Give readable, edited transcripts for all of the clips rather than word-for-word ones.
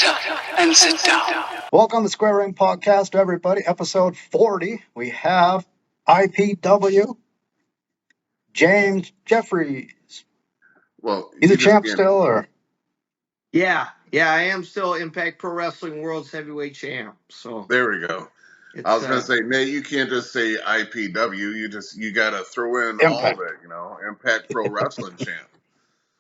up and sit down. Welcome to Square Ring Podcast, everybody. Episode 40. We have IPW James Jeffries. Well, He's you a champ can't- still, or Yeah, I am still Impact Pro Wrestling World's Heavyweight Champ. So There we go. it's, I was gonna say, Nate, you can't just say IPW. You gotta throw in all Impact. of it. Impact Pro Wrestling Champ.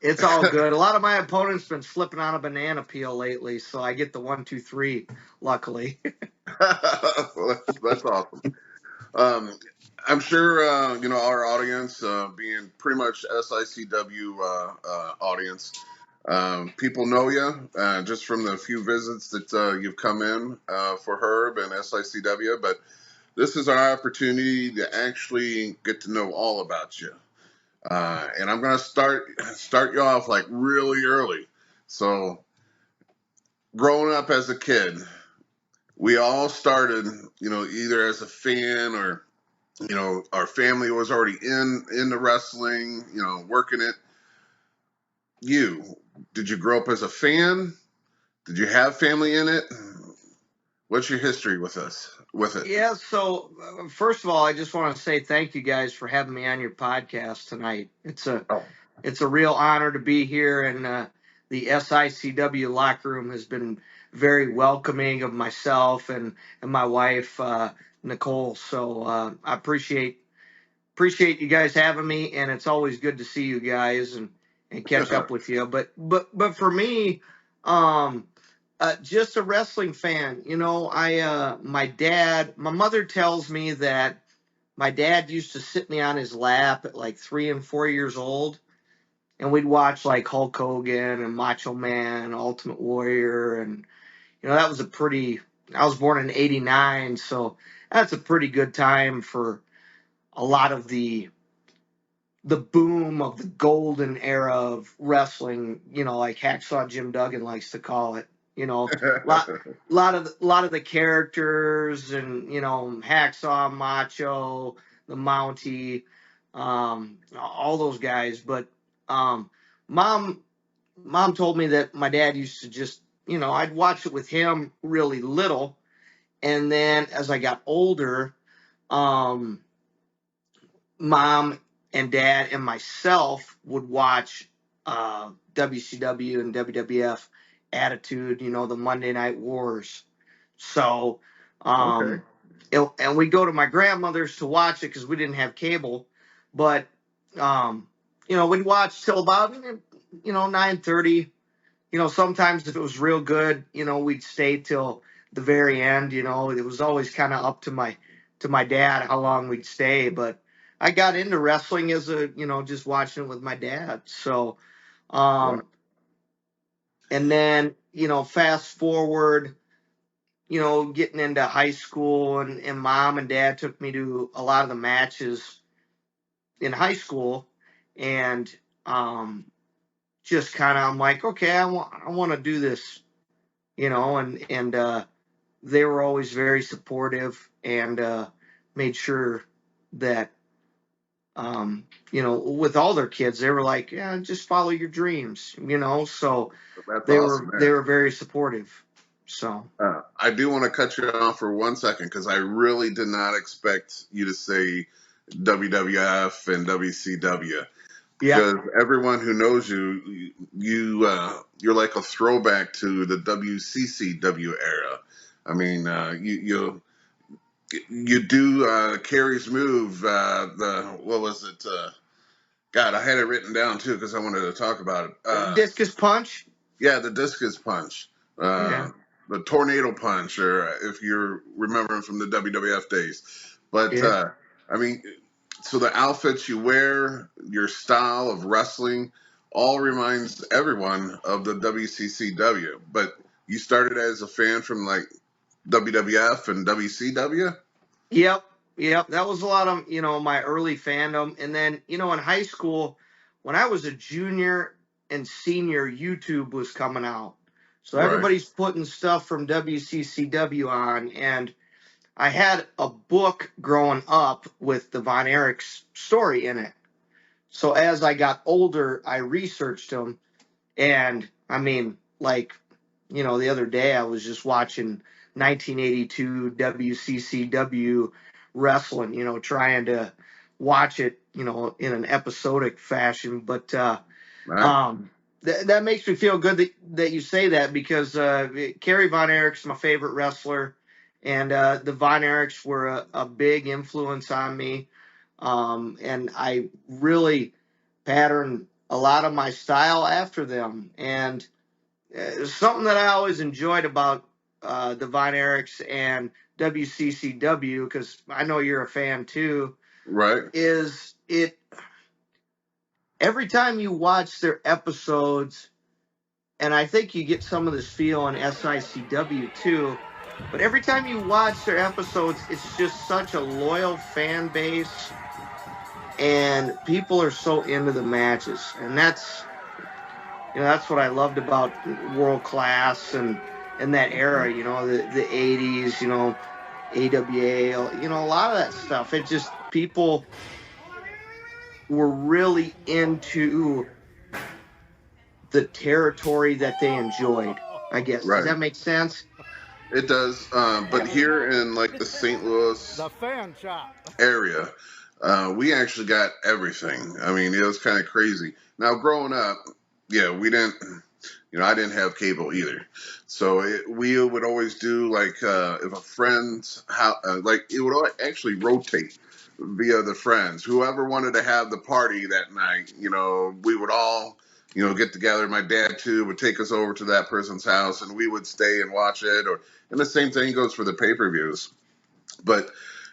it's all good. A lot of my opponents been slipping on a banana peel lately, so I get the 1, 2, 3. Luckily, That's awesome. I'm sure our audience, being pretty much SICW audience, people know you just from the few visits that you've come in for Herb and SICW. But this is our opportunity to actually get to know all about you. And I'm going to start you off like really early. So growing up as a kid, we all started, either as a fan or, our family was already in the wrestling, working it. Did you grow up as a fan? Did you have family in it? What's your history with it? yeah. So first of all, I just want to say thank you guys for having me on your podcast tonight. It's a real honor to be here, and the SICW locker room has been very welcoming of myself and my wife Nicole. So I appreciate you guys having me, and it's always good to see you guys and catch up with you. But for me, just a wrestling fan. My mother tells me that my dad used to sit me on his lap at like 3 and 4 years old, and we'd watch like Hulk Hogan and Macho Man, Ultimate Warrior, and that was I was born in '89, so that's a pretty good time for a lot of the boom of the golden era of wrestling, like Hacksaw Jim Duggan likes to call it. Lot of the characters, and Hacksaw, Macho, the Mountie, all those guys. But mom told me that my dad used to just, I'd watch it with him really little, and then as I got older, mom and dad and myself would watch WCW and WWF Attitude, the Monday Night Wars. So, Okay. and we'd go to my grandmother's to watch it because we didn't have cable. But, we'd watch till about, 9:30. Sometimes if it was real good, we'd stay till the very end. It was always kind of up to my dad how long we'd stay. But I got into wrestling as just watching it with my dad. So, Right. and then, fast forward, getting into high school, and mom and dad took me to a lot of the matches in high school, and just kind of, I'm like, okay, I want to do this, and they were always very supportive, and made sure that, with all their kids, they were like, yeah, just follow your dreams, so That's they awesome, were man. they were very supportive. So I do want to cut you off for 1 second because I really did not expect you to say WWF and WCW. yeah, Because everyone who knows you're like a throwback to the WCCW era. I mean, you do Kerry's move. What was it? God, I had it written down too because I wanted to talk about it. discus punch. Yeah, the discus punch. Yeah. The tornado punch, or if you're remembering from the WWF days. But Yeah. I mean, so the outfits you wear, your style of wrestling, all reminds everyone of the WCCW. But you started as a fan from like WWF and WCW. Yep. That was a lot of my early fandom, and then in high school, when I was a junior and senior, YouTube was coming out, so Right. everybody's putting stuff from WCCW on, and I had a book growing up with the Von Erich's story in it. So as I got older, I researched them, and I mean, like the other day I was just watching 1982 WCCW wrestling, trying to watch it, in an episodic fashion. But Right? um, that makes me feel good that you say that, because Kerry Von Erich's my favorite wrestler, and the Von Erichs were a big influence on me, and I really patterned a lot of my style after them. And something that I always enjoyed about the Von Erichs and WCCW, because I know you're a fan too, Right? is it every time you watch their episodes, and I think you get some of this feel on SICW too. But every time you watch their episodes, it's just such a loyal fan base, and people are so into the matches, and that's what I loved about World Class and that era. The '80s. AWA. A lot of that stuff. It just people were really into the territory that they enjoyed, I guess. Does Right. that make sense? It does. But here in like the St. Louis The fan shop. area, we actually got everything. I mean, it was kind of crazy. Now, growing up, yeah, we didn't, I didn't have cable either. So we would always do like, if a friend's house, like it would actually rotate via the friends. Whoever wanted to have the party that night, we would all, get together. My dad too would take us over to that person's house, and we would stay and watch it. And the same thing goes for the pay-per-views. But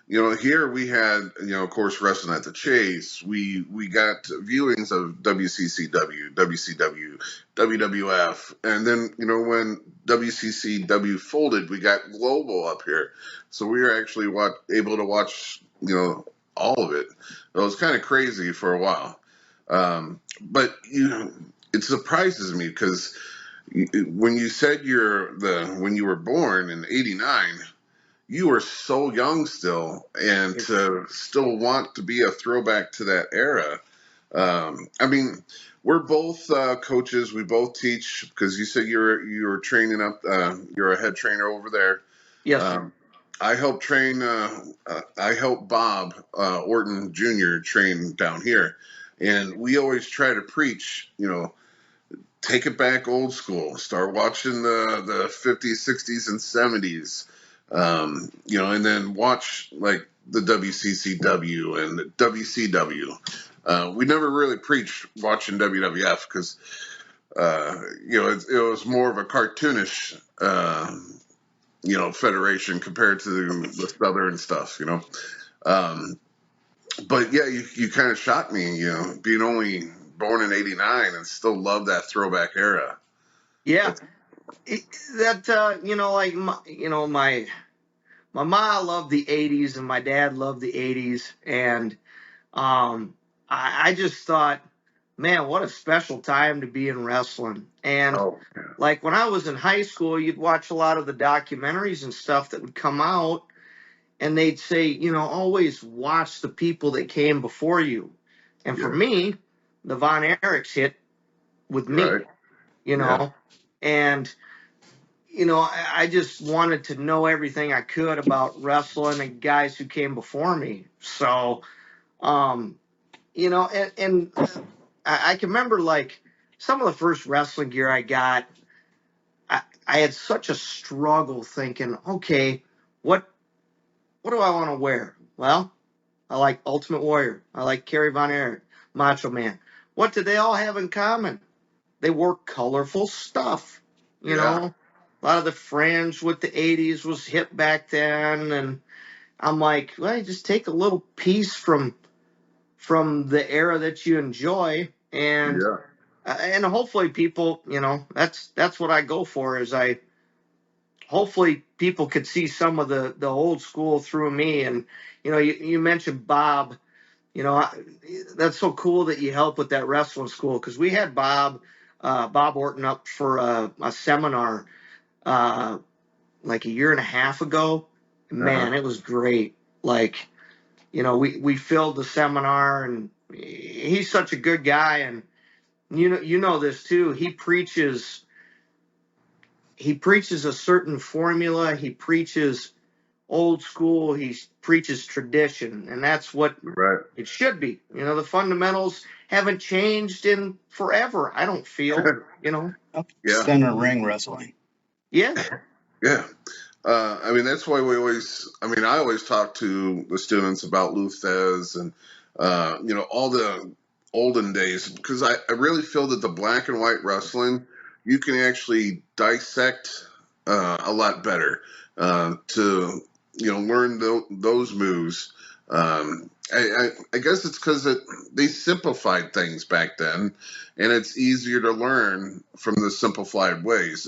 here we had, of course, Wrestling at the Chase. We got viewings of WCCW, WCW, WWF, and then when WCCW folded, we got Global up here, so we were actually able to watch all of it. It was kind of crazy for a while, but it surprises me because when you said when you were born in '89. You were so young still, and to still want to be a throwback to that era. I mean, we're both coaches. We both teach, because you said you're training up. You're a head trainer over there. Yes, sir. I help train. I help Bob Orton Jr. train down here, and we always try to preach. Take it back old school. Start watching the 50s, 60s, and 70s. And then watch like the WCCW and the WCW. We never really preached watching WWF because, it was more of a cartoonish, federation compared to the Southern stuff, But yeah, you kind of shocked me, being only born in '89 and still love that throwback era. Yeah. Like my ma loved the '80s and my dad loved the '80s, and I just thought, man, what a special time to be in wrestling. And Oh, like when I was in high school, you'd watch a lot of the documentaries and stuff that would come out, and they'd say, always watch the people that came before you. And for yeah, me, the Von Erichs hit with me, right, you yeah, know, and I just wanted to know everything I could about wrestling and guys who came before me. So, and I can remember like some of the first wrestling gear I got. I had such a struggle thinking, okay, what do I want to wear? Well, I like Ultimate Warrior. I like Kerry Von Erich, Macho Man. What did they all have in common? They wore colorful stuff. yeah, A lot of the fringe with the '80s was hip back then, and I'm like, well, you just take a little piece from the era that you enjoy, yeah. and hopefully people, that's what I go for. Is I hopefully people could see some of the old school through me. And you mentioned Bob. That's so cool that you help with that wrestling school, because we had Bob Orton up for a seminar uh, like a year and a half ago. Uh-huh. Man, it was great. Like, we filled the seminar, and he's such a good guy. And you know this too. He preaches he preaches a certain formula. He preaches old school. He preaches tradition, and that's what Right. it should be. You know, the fundamentals haven't changed in forever. I don't feel. You know. Yeah. Center ring wrestling. Yeah. Yeah. I mean, that's why I always talk to the students about Luthez and, all the olden days, because I really feel that the black and white wrestling, you can actually dissect a lot better to, learn those moves. I guess it's because they simplified things back then, and it's easier to learn from the simplified ways.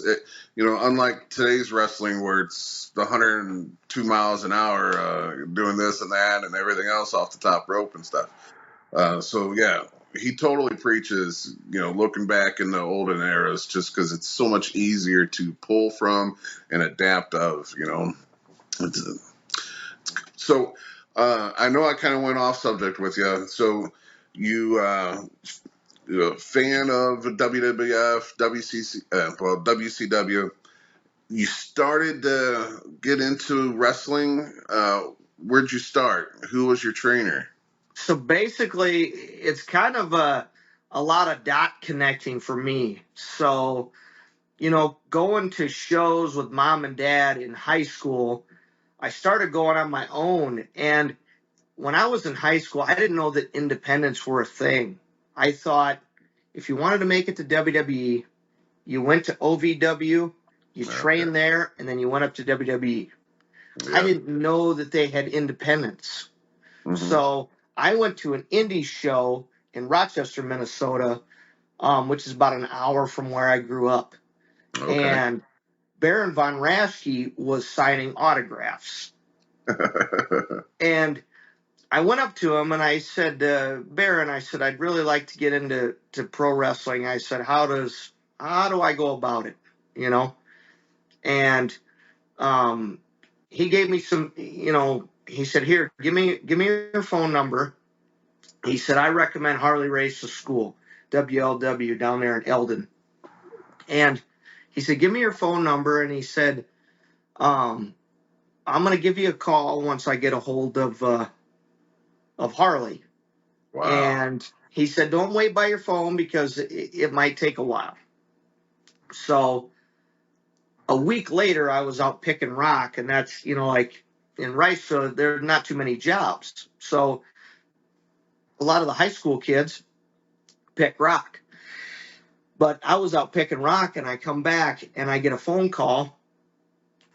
Unlike today's wrestling where it's the 102 miles an hour doing this and that and everything else off the top rope and stuff. So yeah, he totally preaches, looking back in the olden eras, just because it's so much easier to pull from and adapt of. So I know I kind of went off subject with you. So you're a fan of WWF, WCW. You started to get into wrestling. Where'd you start? Who was your trainer? So basically, it's kind of a lot of dot connecting for me. So, going to shows with mom and dad in high school, I started going on my own. And when I was in high school, I didn't know that independents were a thing. I thought if you wanted to make it to WWE, you went to OVW, you trained there, and then you went up to WWE. Yeah. I didn't know that they had independents. Mm-hmm. So I went to an indie show in Rochester, Minnesota, which is about an hour from where I grew up. Okay. And Baron Von Raschke was signing autographs. And I went up to him and I said, Baron, I said, I'd really like to get into pro wrestling. I said, how do I go about it? And he gave me some, he said, here, give me your phone number. He said, I recommend Harley Race to School, WLW, down there in Eldon. And he said, give me your phone number. And he said, I'm going to give you a call once I get a hold of Harley. Wow. And he said, don't wait by your phone because it might take a while. So a week later, I was out picking rock. And that's, like in Rice, there are not too many jobs. So a lot of the high school kids pick rock. But I was out picking rock and I come back and I get a phone call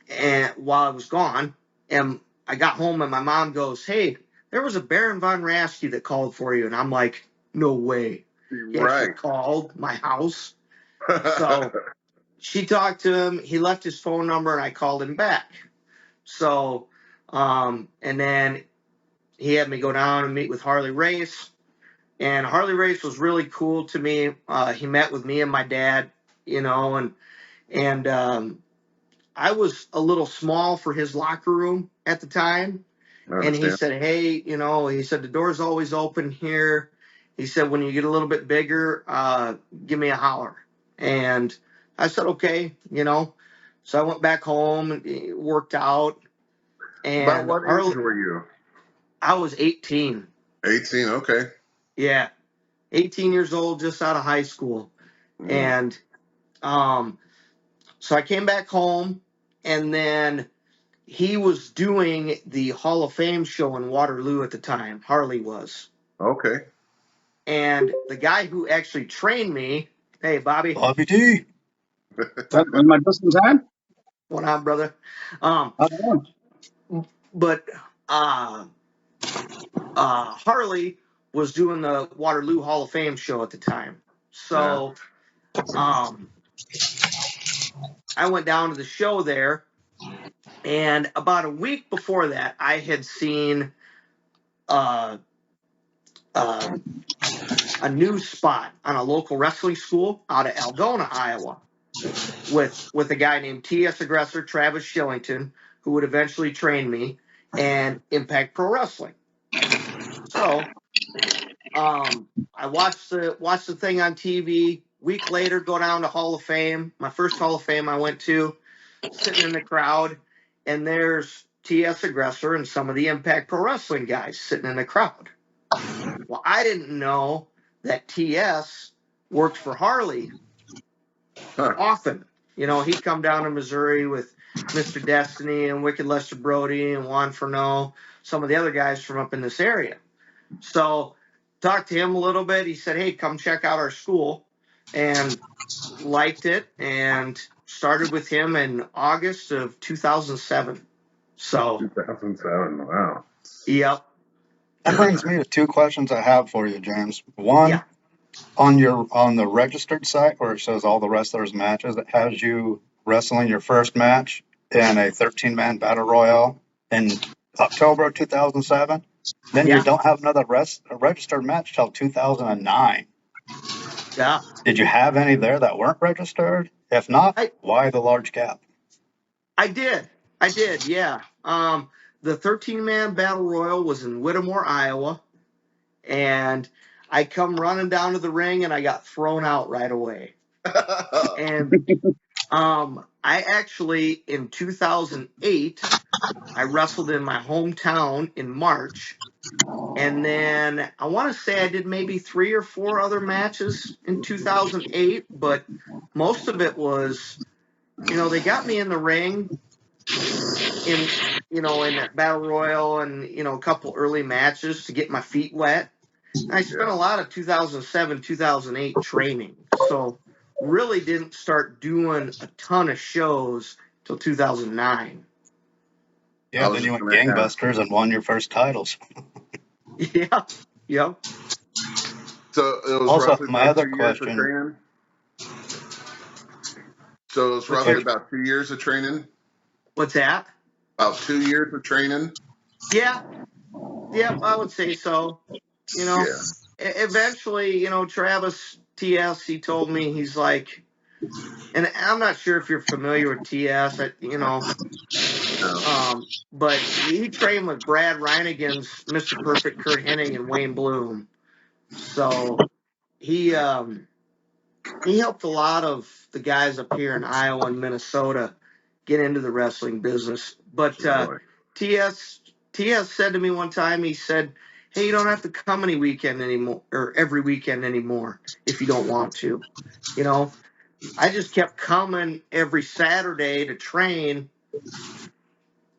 and while I was gone. And I got home and my mom goes, hey, there was a Baron Von Raschke that called for you. And I'm like, no way. He actually called my house. So she talked to him. He left his phone number and I called him back. So, and then he had me go down and meet with Harley Race. And Harley Race was really cool to me. He met with me and my dad, and I was a little small for his locker room at the time. And he said, hey, he said, the door's always open here. He said, when you get a little bit bigger, give me a holler. And I said, okay, So I went back home and worked out. And About what age were you? I was 18. 18, okay. Yeah. 18 years old, just out of high school. And so I came back home, and then he was doing the Hall of Fame show in Waterloo at the time. Harley was. Okay. And the guy who actually trained me, hey, Bobby. Bobby D. Am I just in time? What on, brother? But Harley was doing the Waterloo Hall of Fame show at the time. So I went down to the show there, and about a week before that, I had seen a news spot on a local wrestling school out of Algona, Iowa, with a guy named T.S. Aggressor, Travis Shillington, who would eventually train me, and Impact Pro Wrestling. So I watched the thing on TV, week later, go down to Hall of Fame. My first Hall of Fame I went to, sitting in the crowd, and there's TS Aggressor and some of the Impact Pro Wrestling guys sitting in the crowd. Well, I didn't know that TS worked for Harley Huh. often. You know, he'd come down to Missouri with Mr. Destiny and Wicked Lester Brody and Juan Furneaux, some of the other guys from up in this area. So talked to him a little bit. He said, hey, come check out our school, and liked it, and started with him in August of 2007. So, 2007. Wow. yep. That brings me to two questions I have for you, James. One, Yeah. on the registered site where it shows all the wrestlers' matches, it has you wrestling your first match in a 13-man battle royal in October of 2007. Then you Yeah. don't have another registered match till 2009. Yeah. Did you have any there that weren't registered? If not, I why the large gap? I did. Yeah. The 13-man battle royal was in Whittemore, Iowa, and I come running down to the ring and I got thrown out right away. And I actually, in 2008, I wrestled in my hometown in March. And then I want to say I did maybe 3 or 4 other matches in 2008, but most of it was, they got me in the ring in, in that battle royal and, a couple early matches to get my feet wet. And I spent a Yeah. lot of 2007, 2008 training. So really didn't start doing a ton of shows till 2009. Yeah, I was then you just went gonna ask. gangbusters and won your first titles. Yeah. Yep. So it was Also, roughly my about other 2 years of question, training. So it was What's roughly your, about 2 years of training. what's that? About 2 years of training. Yeah. Yep. I would say so. You know, Yeah. eventually, Travis TS, he told me, he's like, and I'm not sure if you're familiar with TS, No. but he trained with Brad Reinigan's Mr. Perfect, Kurt Hennig, and Wayne Bloom. So he helped a lot of the guys up here in Iowa and Minnesota get into the wrestling business. But Really. TS TS said to me one time, he said, "Hey, you don't have to come any weekend anymore, or every weekend anymore, if you don't want to." You know, I just kept coming every Saturday to train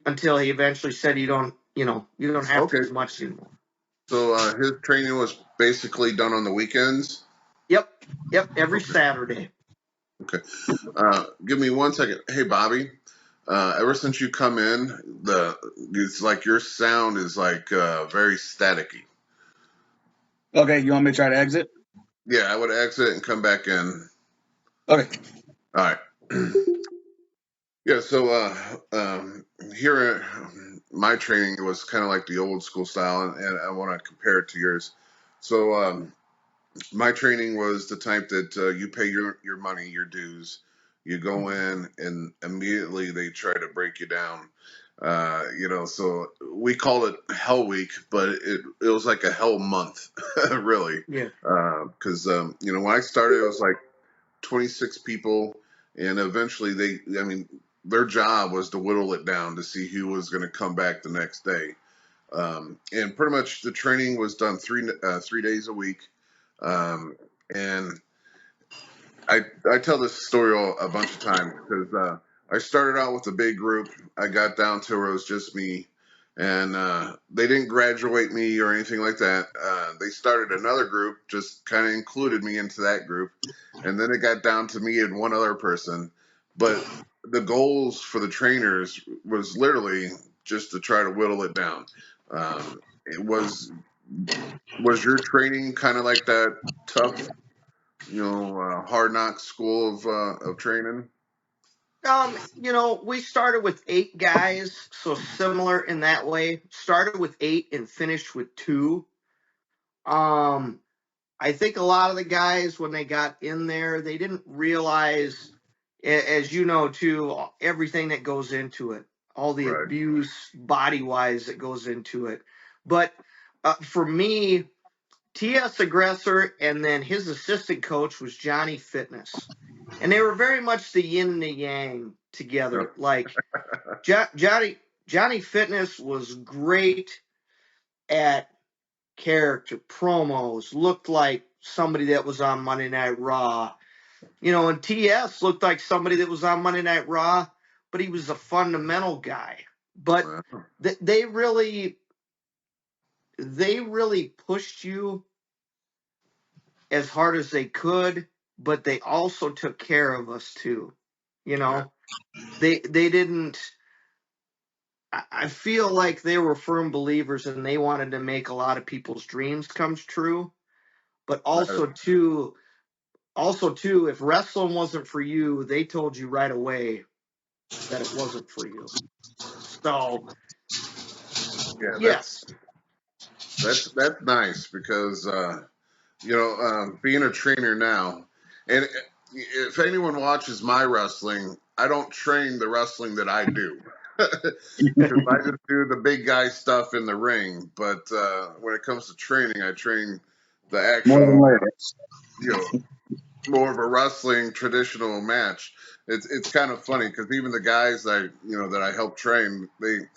until he eventually said, you don't have to Okay. as much anymore." So his training was basically done on the weekends. Yep, every Okay. Saturday. Okay. Give me 1 second. Hey, Bobby. Ever since you come in, it's like your sound is like very staticky. Okay, you want me to try to exit? Yeah, I would exit and come back in. Okay. All right. Yeah. So here, my training was kind of like the old school style, and I want to compare it to yours. So my training was the type that you pay your money, your dues. You go in, and immediately they try to break you down. So we call it Hell Week, but it was like a hell month, really. Yeah. Because when I started, it was like 26 people, and eventually their job was to whittle it down to see who was going to come back the next day. And pretty much the training was done 3 days a week. And I tell this story a bunch of times because I started out with a big group. I got down to where it was just me, and they didn't graduate me or anything like that. They started another group, just kind of included me into that group, and then it got down to me and one other person. But the goals for the trainers was literally just to try to whittle it down. It was your training kind of like that tough, hard knock school of training? We started with 8 guys, so similar in that way. Started with 8 and finished with 2. Um, I think a lot of the guys, when they got in there, they didn't realize, as you know too, everything that goes into it, all the Right. abuse body wise that goes into it. But for me, TS Aggressor, and then his assistant coach was Johnny Fitness. And they were very much the yin and the yang together. Like Johnny Fitness was great at character, promos, looked like somebody that was on Monday Night Raw. And TS looked like somebody that was on Monday Night Raw, but he was a fundamental guy. But they really pushed you as hard as they could, but they also took care of us too. They didn't. I feel like they were firm believers and they wanted to make a lot of people's dreams come true. But also too, if wrestling wasn't for you, they told you right away that it wasn't for you. So Yeah, yes, that's nice because being a trainer now, and if anyone watches my wrestling, I don't train the wrestling that I do. Because I just do the big guy stuff in the ring, but when it comes to training, I train the More than actual, ladies. more of a wrestling traditional match. It's kind of funny because even the guys that I help train, they're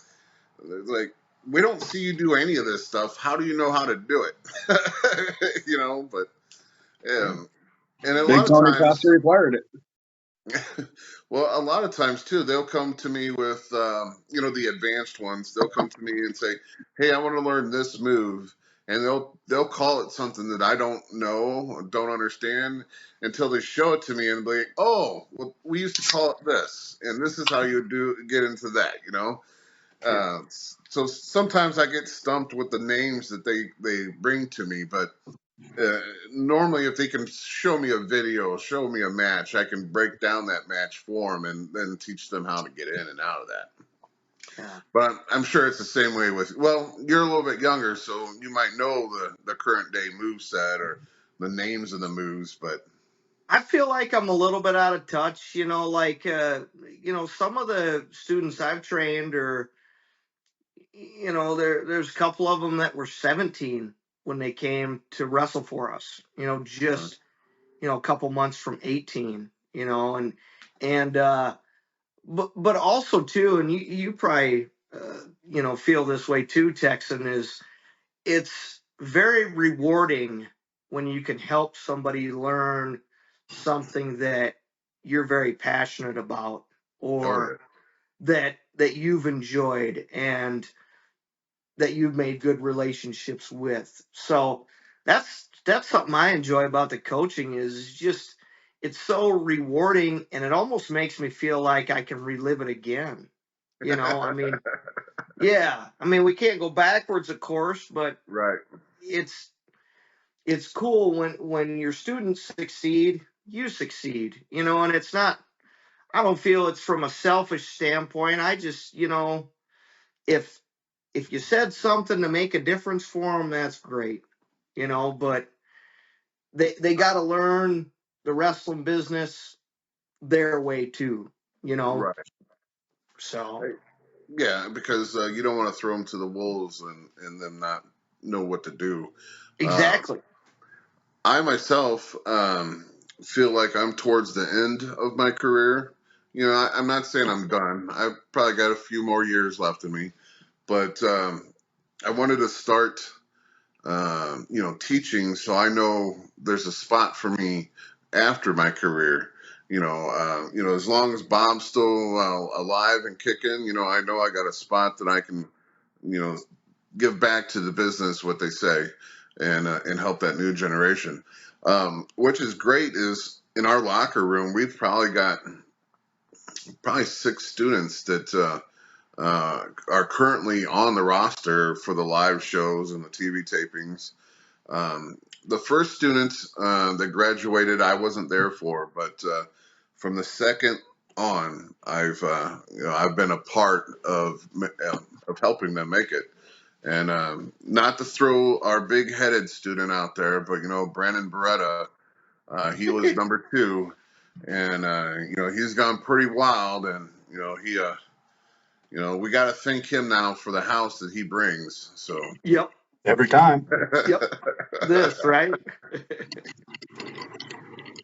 like, we don't see you do any of this stuff. How do you know how to do it? But and a Big lot of Tony times, Costa required it. well, a lot of times too, they'll come to me with, the advanced ones. They'll come to me and say, "Hey, I want to learn this move," and they'll call it something that I don't know, or don't understand, until they show it to me and be like, "Oh, well, we used to call it this, and this is how you get into that." So sometimes I get stumped with the names that they bring to me, but normally, if they can show me a video, show me a match, I can break down that match for them and then teach them how to get in and out of that. yeah. But I'm sure it's the same way with, well, you're a little bit younger, so you might know the current day move set or the names of the moves, but I feel like I'm a little bit out of touch. Like some of the students I've trained are, there's a couple of them that were 17 when they came to wrestle for us. Just a couple months from 18. And but also too, and you probably feel this way too, Texan, is it's very rewarding when you can help somebody learn something that you're very passionate about or that you've enjoyed and that you've made good relationships with. So that's something I enjoy about the coaching is just it's so rewarding and it almost makes me feel like I can relive it again. I mean, yeah, I mean we can't go backwards, of course, but right. it's cool when your students succeed, you succeed, and it's not. I don't feel it's from a selfish standpoint. I just, if you said something to make a difference for them, that's great, But they got to learn the wrestling business their way too, Right. So Yeah, because you don't want to throw them to the wolves and them not know what to do. Uh, exactly. I myself feel like I'm towards the end of my career. I'm not saying I'm done. I've probably got a few more years left in me, but I wanted to start, teaching so I know there's a spot for me after my career. As long as Bob's still alive and kicking, I know I got a spot that I can, you know, give back to the business what they say and help that new generation. Which is great is in our locker room, we've probably got 6 students that are currently on the roster for the live shows and the TV tapings. The first student that graduated, I wasn't there for, but from the second on, I've been a part of helping them make it. And not to throw our big-headed student out there, but Brandon Beretta, he was number 2, and he's gone pretty wild, and we got to thank him now for the house that he brings. So Yep. Every time. Yep. This, right?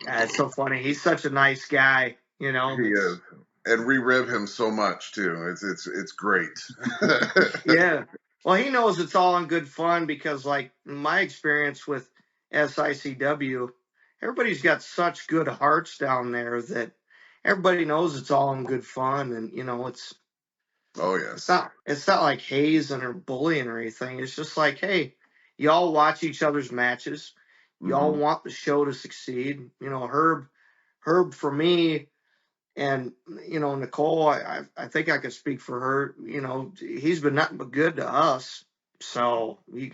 It's so funny. He's such a nice guy, you know. He is, and we rib him so much too. It's great. Yeah. Well, he knows it's all in good fun because, like, my experience with SICW, everybody's got such good hearts down there that everybody knows it's all in good fun, and you know, Oh it's yes. not like hazing or bullying or anything. It's just like, hey, y'all watch each other's matches. Y'all Mhm. want the show to succeed. You know, Herb for me, and you know, Nicole, I think I could speak for her. You know, he's been nothing but good to us. So you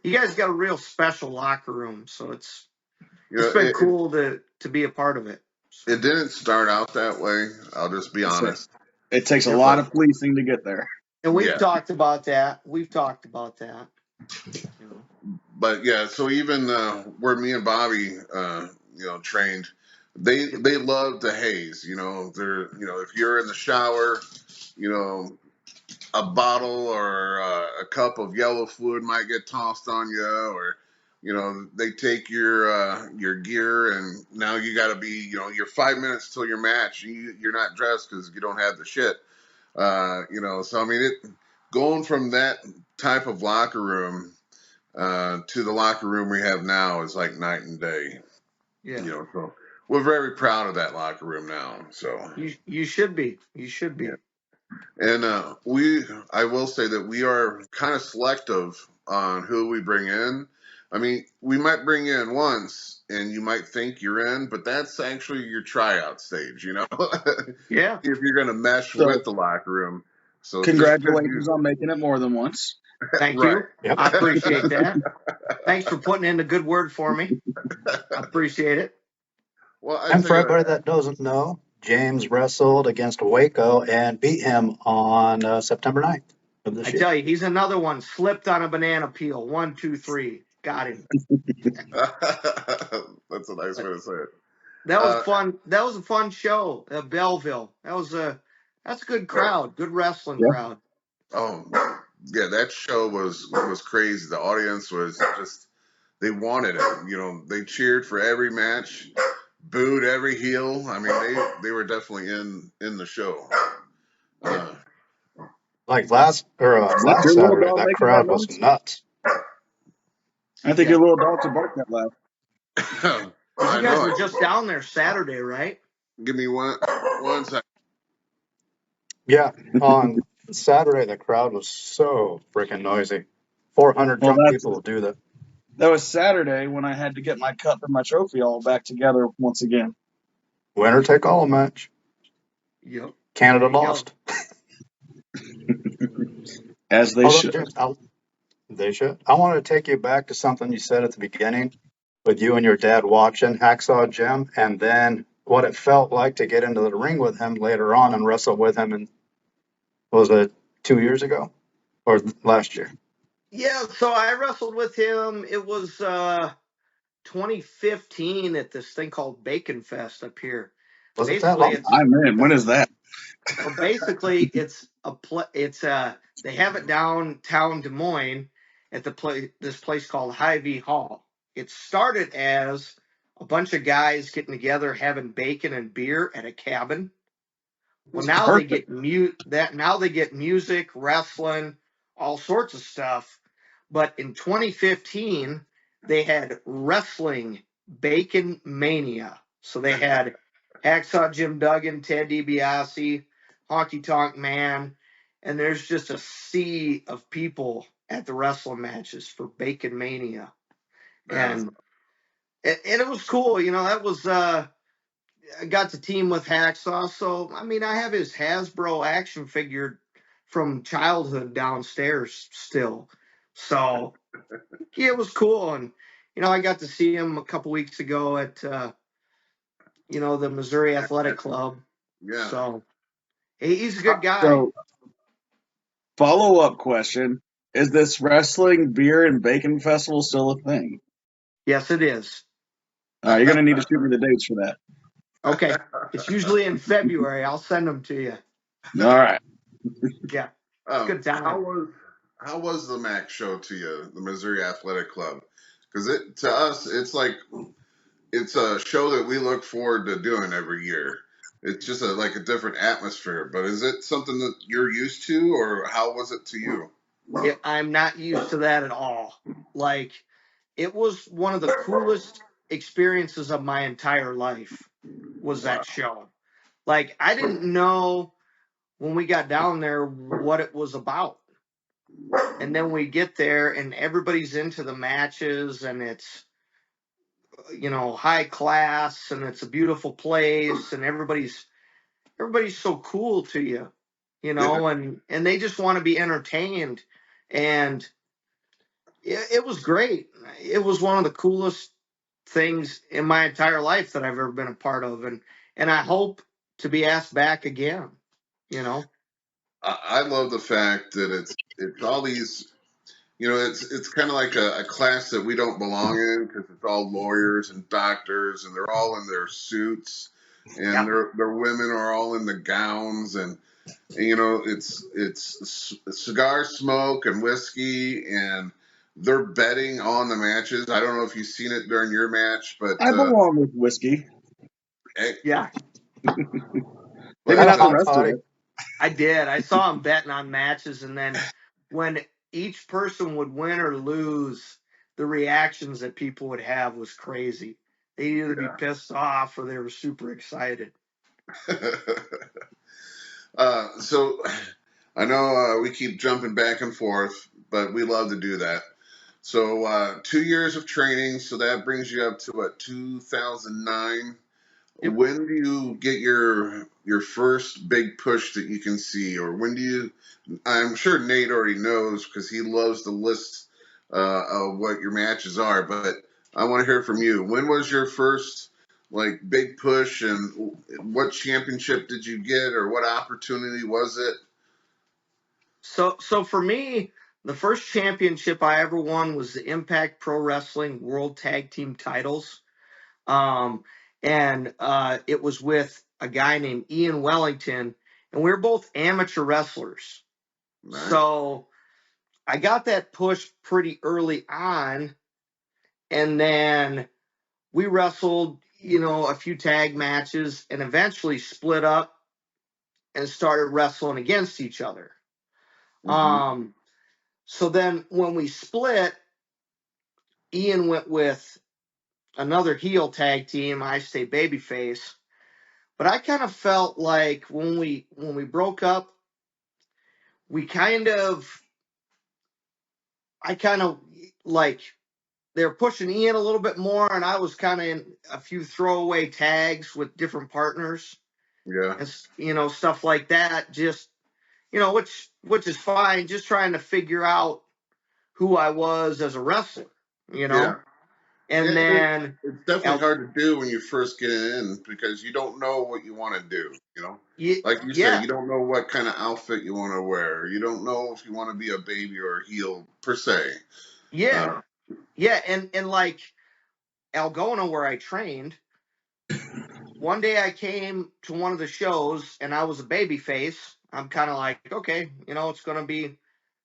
guys got a real special locker room. So You it's know, been cool to be a part of it. So, it didn't start out that way. I'll just be That's it. honest. It takes a yep. lot of policing to get there. And we've Yeah. talked about that. We've talked about that. You know. But yeah, so even where me and Bobby, trained, they love the haze. They're if you're in the shower, you know, a bottle or a cup of yellow fluid might get tossed on you, or they take your gear, and now you got to be you're 5 minutes till your match, and you're not dressed because you don't have the shit. So I mean, going from that type of locker room to the locker room we have now is like night and day. Yeah. So we're very proud of that locker room now. So You should be. You should yeah, be. and I will say that we are kind of selective on who we bring in. I mean, we might bring in once, and you might think you're in, but that's actually your tryout stage. Yeah. If you're going to mesh So with the locker room. So just because congratulations on making it more than once. Thank right. you. Yep. I appreciate that. Thanks for putting in a good word for me. I appreciate it. Well, I And tell for you, everybody that doesn't know, James wrestled against Waco and beat him on September 9th of this I year. tell you, he's another one. Slipped on a banana peel. 1, 2, 3. Got him. that's a nice way to say it. That was fun. That was a fun show at Belleville. That's a good crowd. Good wrestling Yeah. crowd. Oh, yeah, that show was crazy. The audience was just they wanted it. They cheered for every match, booed every heel. I mean, they were definitely in the show. Like Is that last your little Saturday, dog that making that crowd was noise? nuts. I think Yeah. your little dog should bark that loud. Because I you guys know were it. just down there Saturday, right? Give me one second. Yeah, on Saturday, the crowd was so freaking noisy. 400 Well, drunk people will do that. that was Saturday when I had to get my cup and my trophy all back together once again. Winner take all match. Yep. Canada There you go. lost. As they Although, should. James, they should. I want to take you back to something you said at the beginning with you and your dad watching Hacksaw Jim, and then what it felt like to get into the ring with him later on and wrestle with him. And was it 2 years ago or last year? Yeah, so I wrestled with him. It was 2015 at this thing called Bacon Fest up here. Was it that Basically, long? it's I'm in. When is that? Well, basically, they have it downtown Des Moines at this place called Hy-Vee Hall. It started as a bunch of guys getting together having bacon and beer at a cabin. Well, It's now they perfect. get now they get music, wrestling, all sorts of stuff. But in 2015, they had wrestling Bacon Mania. So they had Hacksaw Jim Duggan, Ted DiBiase, Honky Tonk Man, and there's just a sea of people at the wrestling matches for Bacon Mania. Man, And it was cool. You know, that was I got to team with Hacksaw, so I mean, I have his Hasbro action figure from childhood downstairs still. So yeah, it was cool, and you know, I got to see him a couple weeks ago at the Missouri Athletic Club. yeah. So he's a good guy. So, follow up question: is this wrestling beer and bacon festival still a thing? Yes, it is. You're gonna need to shoot me the dates for that. Okay, it's usually in February. I'll send them to you. All right. Yeah, it's a good How time. how was the MAC show to you, the Missouri Athletic Club? Because to us, it's like it's a show that we look forward to doing every year. It's just like a different atmosphere. But is it something that you're used to, or how was it to you? I'm not used to that at all. Like, it was one of the coolest experiences of my entire life was Wow. that show. Like, I didn't know when we got down there what it was about. And then we get there and everybody's into the matches and it's, high class and it's a beautiful place and everybody's so cool to you, Yeah. and they just want to be entertained. And it was great. It was one of the coolest things in my entire life that I've ever been a part of. And I hope to be asked back again, you know? I love the fact that it's all these. It's kind of like a class that we don't belong in because it's all lawyers and doctors, and they're all in their suits, and Yep. their women are all in the gowns, and it's cigar smoke and whiskey, and they're betting on the matches. I don't know if you've seen it during your match, but I belong with whiskey. eh, Yeah. Maybe but not the I'll rest of tell you. it. I did. I saw him betting on matches. And then when each person would win or lose, the reactions that people would have was crazy. They'd either be pissed off or they were super excited. so I know we keep jumping back and forth, but we love to do that. So 2 years of training, so that brings you up to what, 2009. Yep. When do you get your first big push that you can see, or when do you? I'm sure Nate already knows because he loves the list of what your matches are, but I want to hear from you. When was your first like big push, and what championship did you get, or what opportunity was it? So for me, the first championship I ever won was the Impact Pro Wrestling World Tag Team titles. And it was with a guy named Ian Wellington, and we were both amateur wrestlers. Nice. So I got that push pretty early on, and then we wrestled, a few tag matches, and eventually split up and started wrestling against each other. Hmm. Um, so then when we split, Ian went with another heel tag team. I stayed babyface. But I kind of felt like when we broke up, we kind of I kind of like they were pushing Ian a little bit more, and I was kind of in a few throwaway tags with different partners Yeah. and stuff like that. Just which is fine. Just trying to figure out who I was as a wrestler, you Yeah. know. And It's then definitely El, hard to do when you first get in because you don't know what you want to do. Like you said, yeah, you don't know what kind of outfit you want to wear. You don't know if you want to be a baby or a heel per se. yeah, Uh, yeah, and like Algona, where I trained, one day I came to one of the shows and I was a baby face. I'm kind of like, okay, it's going to be,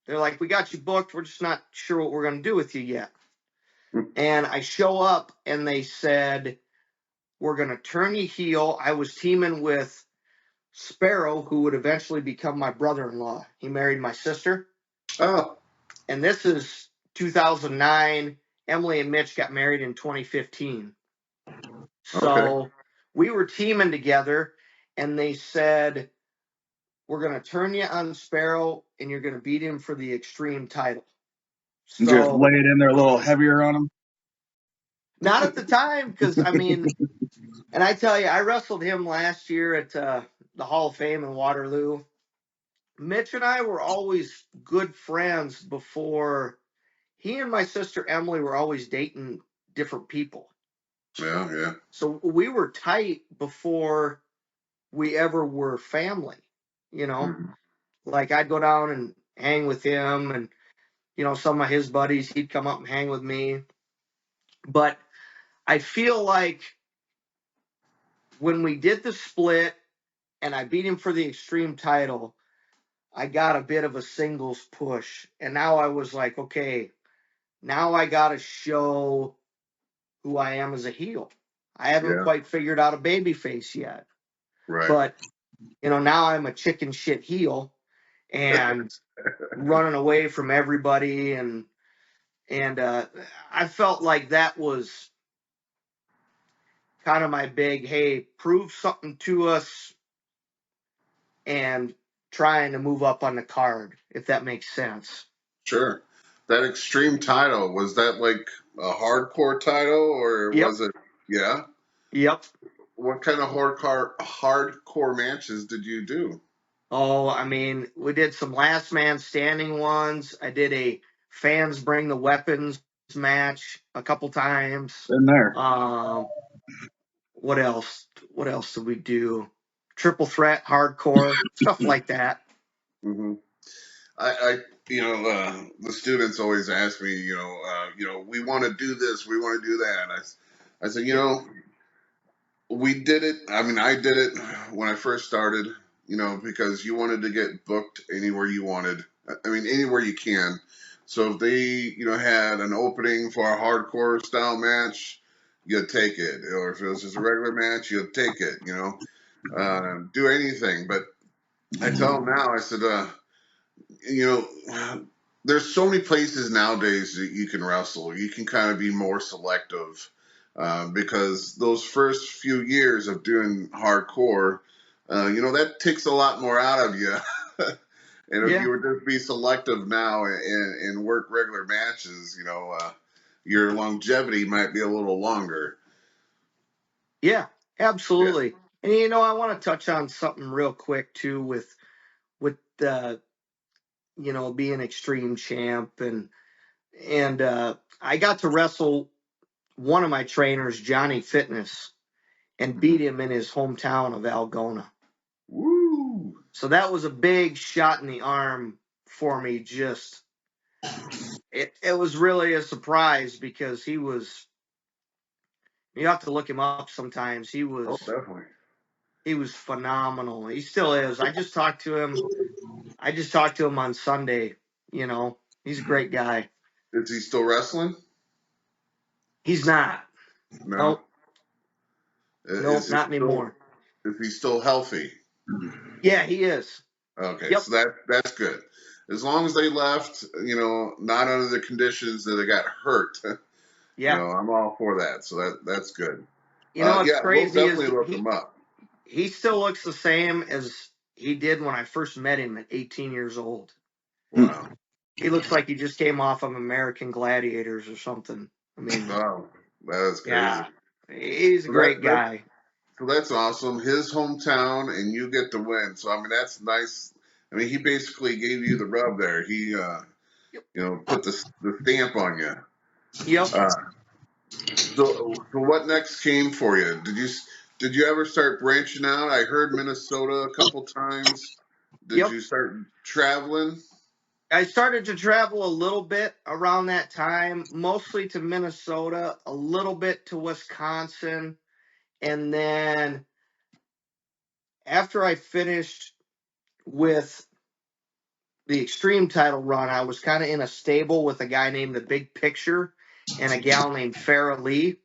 they're like, we got you booked. We're just not sure what we're going to do with you yet. And I show up and they said, we're going to turn you heel. I was teaming with Sparrow, who would eventually become my brother-in-law. He married my sister. oh, And this is 2009. Emily and Mitch got married in 2015. okay. So we were teaming together and they said, we're going to turn you on Sparrow and you're going to beat him for the Extreme title. Just So, lay it in there a little heavier on him. not at the time, because I mean, and I tell you, I wrestled him last year at the Hall of Fame in Waterloo. Mitch and I were always good friends before he and my sister Emily were always dating different people. Yeah, yeah. So we were tight before we ever were family, you know? Mhm. Like I'd go down and hang with him and some of his buddies, he'd come up and hang with me. But I feel like when we did the split and I beat him for the Extreme title, I got a bit of a singles push. And now I was like, okay, now I got to show who I am as a heel. I haven't Yeah. quite figured out a baby face yet. Right. But, now I'm a chicken shit heel and running away from everybody. And I felt like that was kind of my big, hey, prove something to us and trying to move up on the card, if that makes sense. Sure. That extreme title, was that like a hardcore title or Yep. was it? Yeah. Yep. What kind of hardcore matches did you do? Oh, I mean, we did some last man standing ones. I did a fans bring the weapons match a couple times. Been there. What else? What else did we do? Triple threat, hardcore, stuff like that. Hmm. I the students always ask me, we want to do this, we want to do that. And I said, Yep. we did it. I mean, I did it when I first started, because you wanted to get booked anywhere you wanted. I mean, anywhere you can. So if they, had an opening for a hardcore style match, you'd take it. Or if it was just a regular match, you'd take it, do anything. But I tell them now, I said, you know, there's so many places nowadays that you can wrestle. You can kind of be more selective because those first few years of doing hardcore, that takes a lot more out of you. And if Yeah. you were to be selective now and work regular matches, your longevity might be a little longer. Yeah, Yeah. absolutely. And I want to touch on something real quick too with being extreme champ and I got to wrestle one of my trainers, Johnny Fitness, and beat him in his hometown of Algona. Woo! So that was a big shot in the arm for me. Just it was really a surprise because he was. You have to look him up sometimes. Oh, definitely. He was phenomenal. He still is. I just talked to him. On Sunday. He's a great guy. Is he still wrestling? He's not. No. Nope. Is Nope. he Not still anymore. is he still healthy? Yeah, he is. Okay, Yep. so that's good. As long as they left, not under the conditions that they got hurt, Yeah. I'm all for that. So that's good. What's Yeah, we'll crazy is definitely look him up. he still looks the same as he did when I first met him at 18 years old. Wow. He looks like he just came off of American Gladiators or something. I mean, Wow, that is crazy. yeah, he's a So great guy. that's awesome. His hometown, and you get to win. So I mean, that's nice. I mean, he basically gave you the rub there. He, Yep. put the stamp on you. Yep. Uh, so what next came for you? Did you ever start branching out? I heard Minnesota a couple times. Did Yep. you start traveling? I started to travel a little bit around that time, mostly to Minnesota, a little bit to Wisconsin. And then after I finished with the Extreme title run, I was kind of in a stable with a guy named the Big Picture and a gal named Farrah Lee.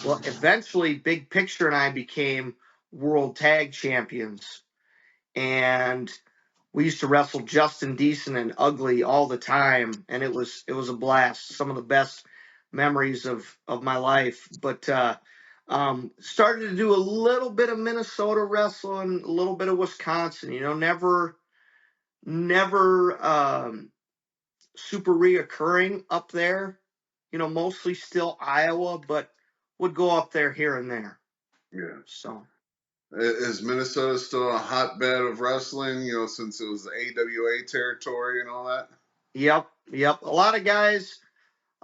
Well, eventually, Big Picture and I became world tag champions. And we used to wrestle Justin Decent and Ugly all the time, and it was a blast. Some of the best memories of my life. But started to do a little bit of Minnesota wrestling, a little bit of Wisconsin. Never super reoccurring up there. Mostly still Iowa, but would go up there here and there. Yeah. So. Is Minnesota still a hotbed of wrestling? Since it was the AWA territory and all that. Yep, yep. A lot of guys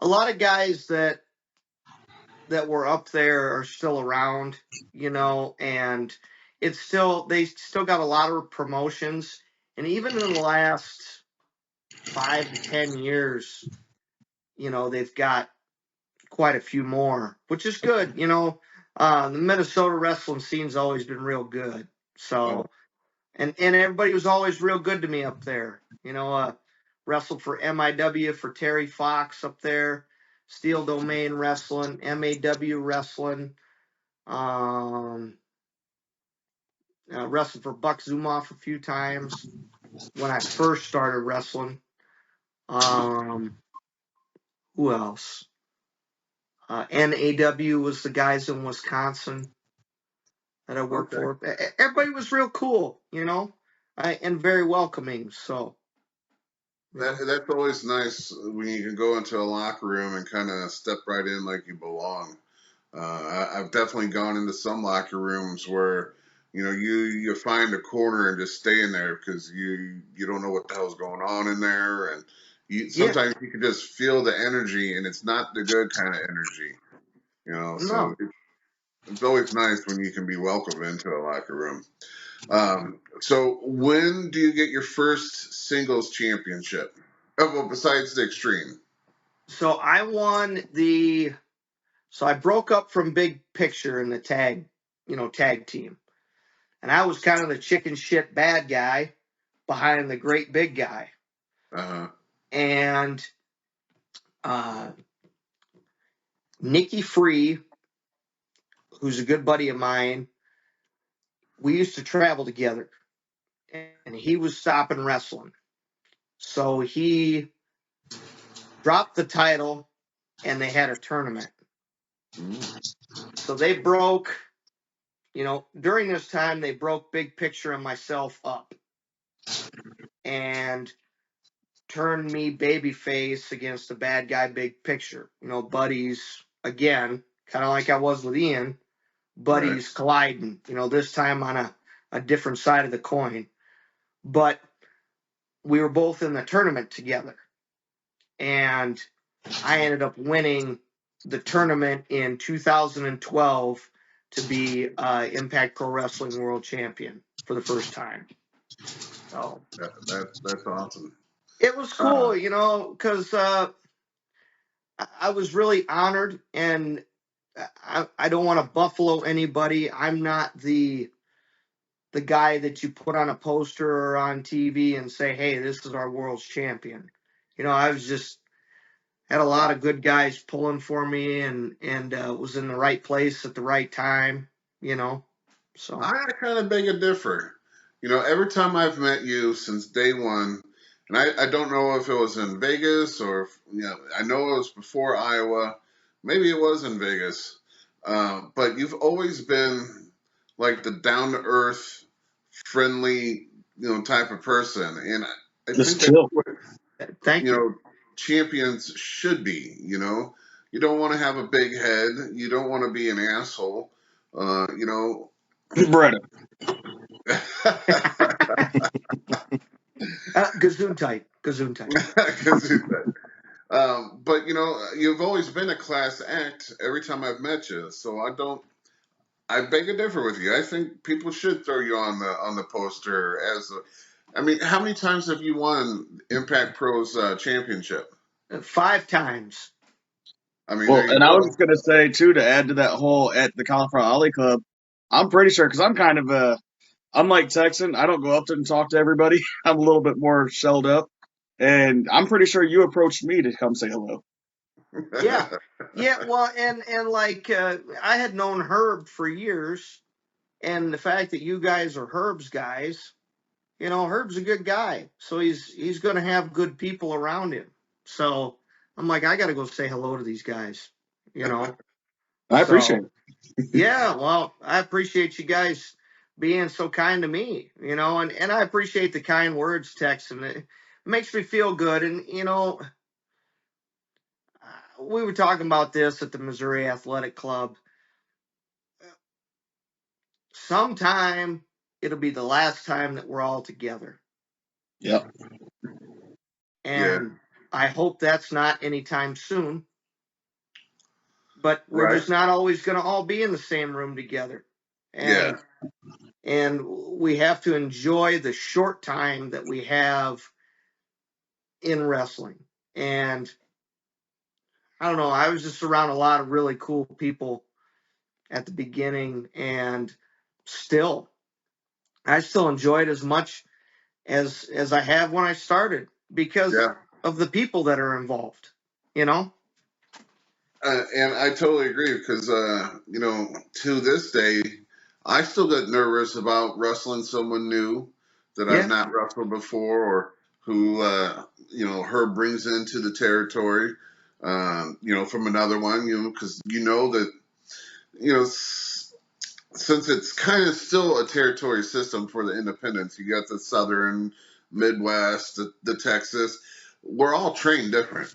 that were up there are still around, and they still got a lot of promotions, and even in the last 5 to 10 years, they've got quite a few more, which is good. The Minnesota wrestling scene's always been real good, Oh, so and everybody was always real good to me up there. Wrestled for MIW for Terry Fox up there, Steel Domain Wrestling, MAW Wrestling. Wrestled for Buck Zumoff a few times when I first started wrestling. Who else? NAW was the guys in Wisconsin that I worked for. Everybody was real cool, and very welcoming. So That's always nice when you can go into a locker room and kind of step right in like you belong. I've definitely gone into some locker rooms where you find a corner and just stay in there because you don't know what the hell's going on in there, and sometimes you can just feel the energy, and it's not the good kind of energy. So no. it's always nice when you can be welcome into a locker room. So when do you get your first singles championship? Oh, well, besides the Extreme. So I won the. So I broke up from Big Picture in the tag team, and I was kind of the chicken shit bad guy behind the great big guy. Uh-huh. And Nikki Free, who's a good buddy of mine, we used to travel together, and he was stopping wrestling. So he dropped the title, and they had a tournament. So they broke, during this time, they broke Big Picture and myself up and turned me babyface against the bad guy Big Picture. Buddies, again, kind of like I was with Ian, buddies colliding, this time on a different side of the coin. But we were both in the tournament together. And I ended up winning the tournament in 2012 to be Impact Pro Wrestling World Champion for the first time. So that's awesome. it was cool, because I was really honored, and I don't want to buffalo anybody. I'm not the guy that you put on a poster or on TV and say, hey, this is our world's champion. I was just had a lot of good guys pulling for me and was in the right place at the right time, So I kind of beg a differ. Every time I've met you since day one, and I don't know if it was in Vegas or I know it was before Iowa. Maybe it was in Vegas. But you've always been like the down to earth, friendly, type of person, and I Just think that's chill. what thank you. champions should be. You don't want to have a big head. You don't want to be an asshole. Bretta. Gesundheit. But you've always been a class act every time I've met you. So I beg to differ with you. I think people should throw you on the poster how many times have you won Impact Pros championship? 5 times. Well, There you and I was go. just gonna say too, to add to that whole at the Cauliflower Alley Club, I'm pretty sure because I'm kind of I'm like Texan. I don't go up and talk to everybody. I'm a little bit more shelled up, and I'm pretty sure you approached me to come say hello. Yeah. Well, and like I had known Herb for years, and the fact that you guys are Herb's guys, Herb's a good guy, so he's going to have good people around him. So I'm like, I got to go say hello to these guys, I So appreciate it. yeah, well, I appreciate you guys being so kind to me, and I appreciate the kind words, Tex, and it makes me feel good. And we were talking about this at the Missouri Athletic Club. Sometime it'll be the last time that we're all together. Yep. Yeah. And I hope that's not anytime soon. But we're Right. just not always going to all be in the same room together. And we have to enjoy the short time that we have in wrestling. And I don't know, I was just around a lot of really cool people at the beginning, and still I still enjoy it as much as I have when I started because Yeah. of the people that are involved. You know? And I totally agree because, to this day, I still get nervous about wrestling someone new that I've Yeah. not wrestled before or who, her brings into the territory, from another one, because that, since it's kind of still a territory system for the independents, you got the Southern, Midwest, the Texas, we're all trained different.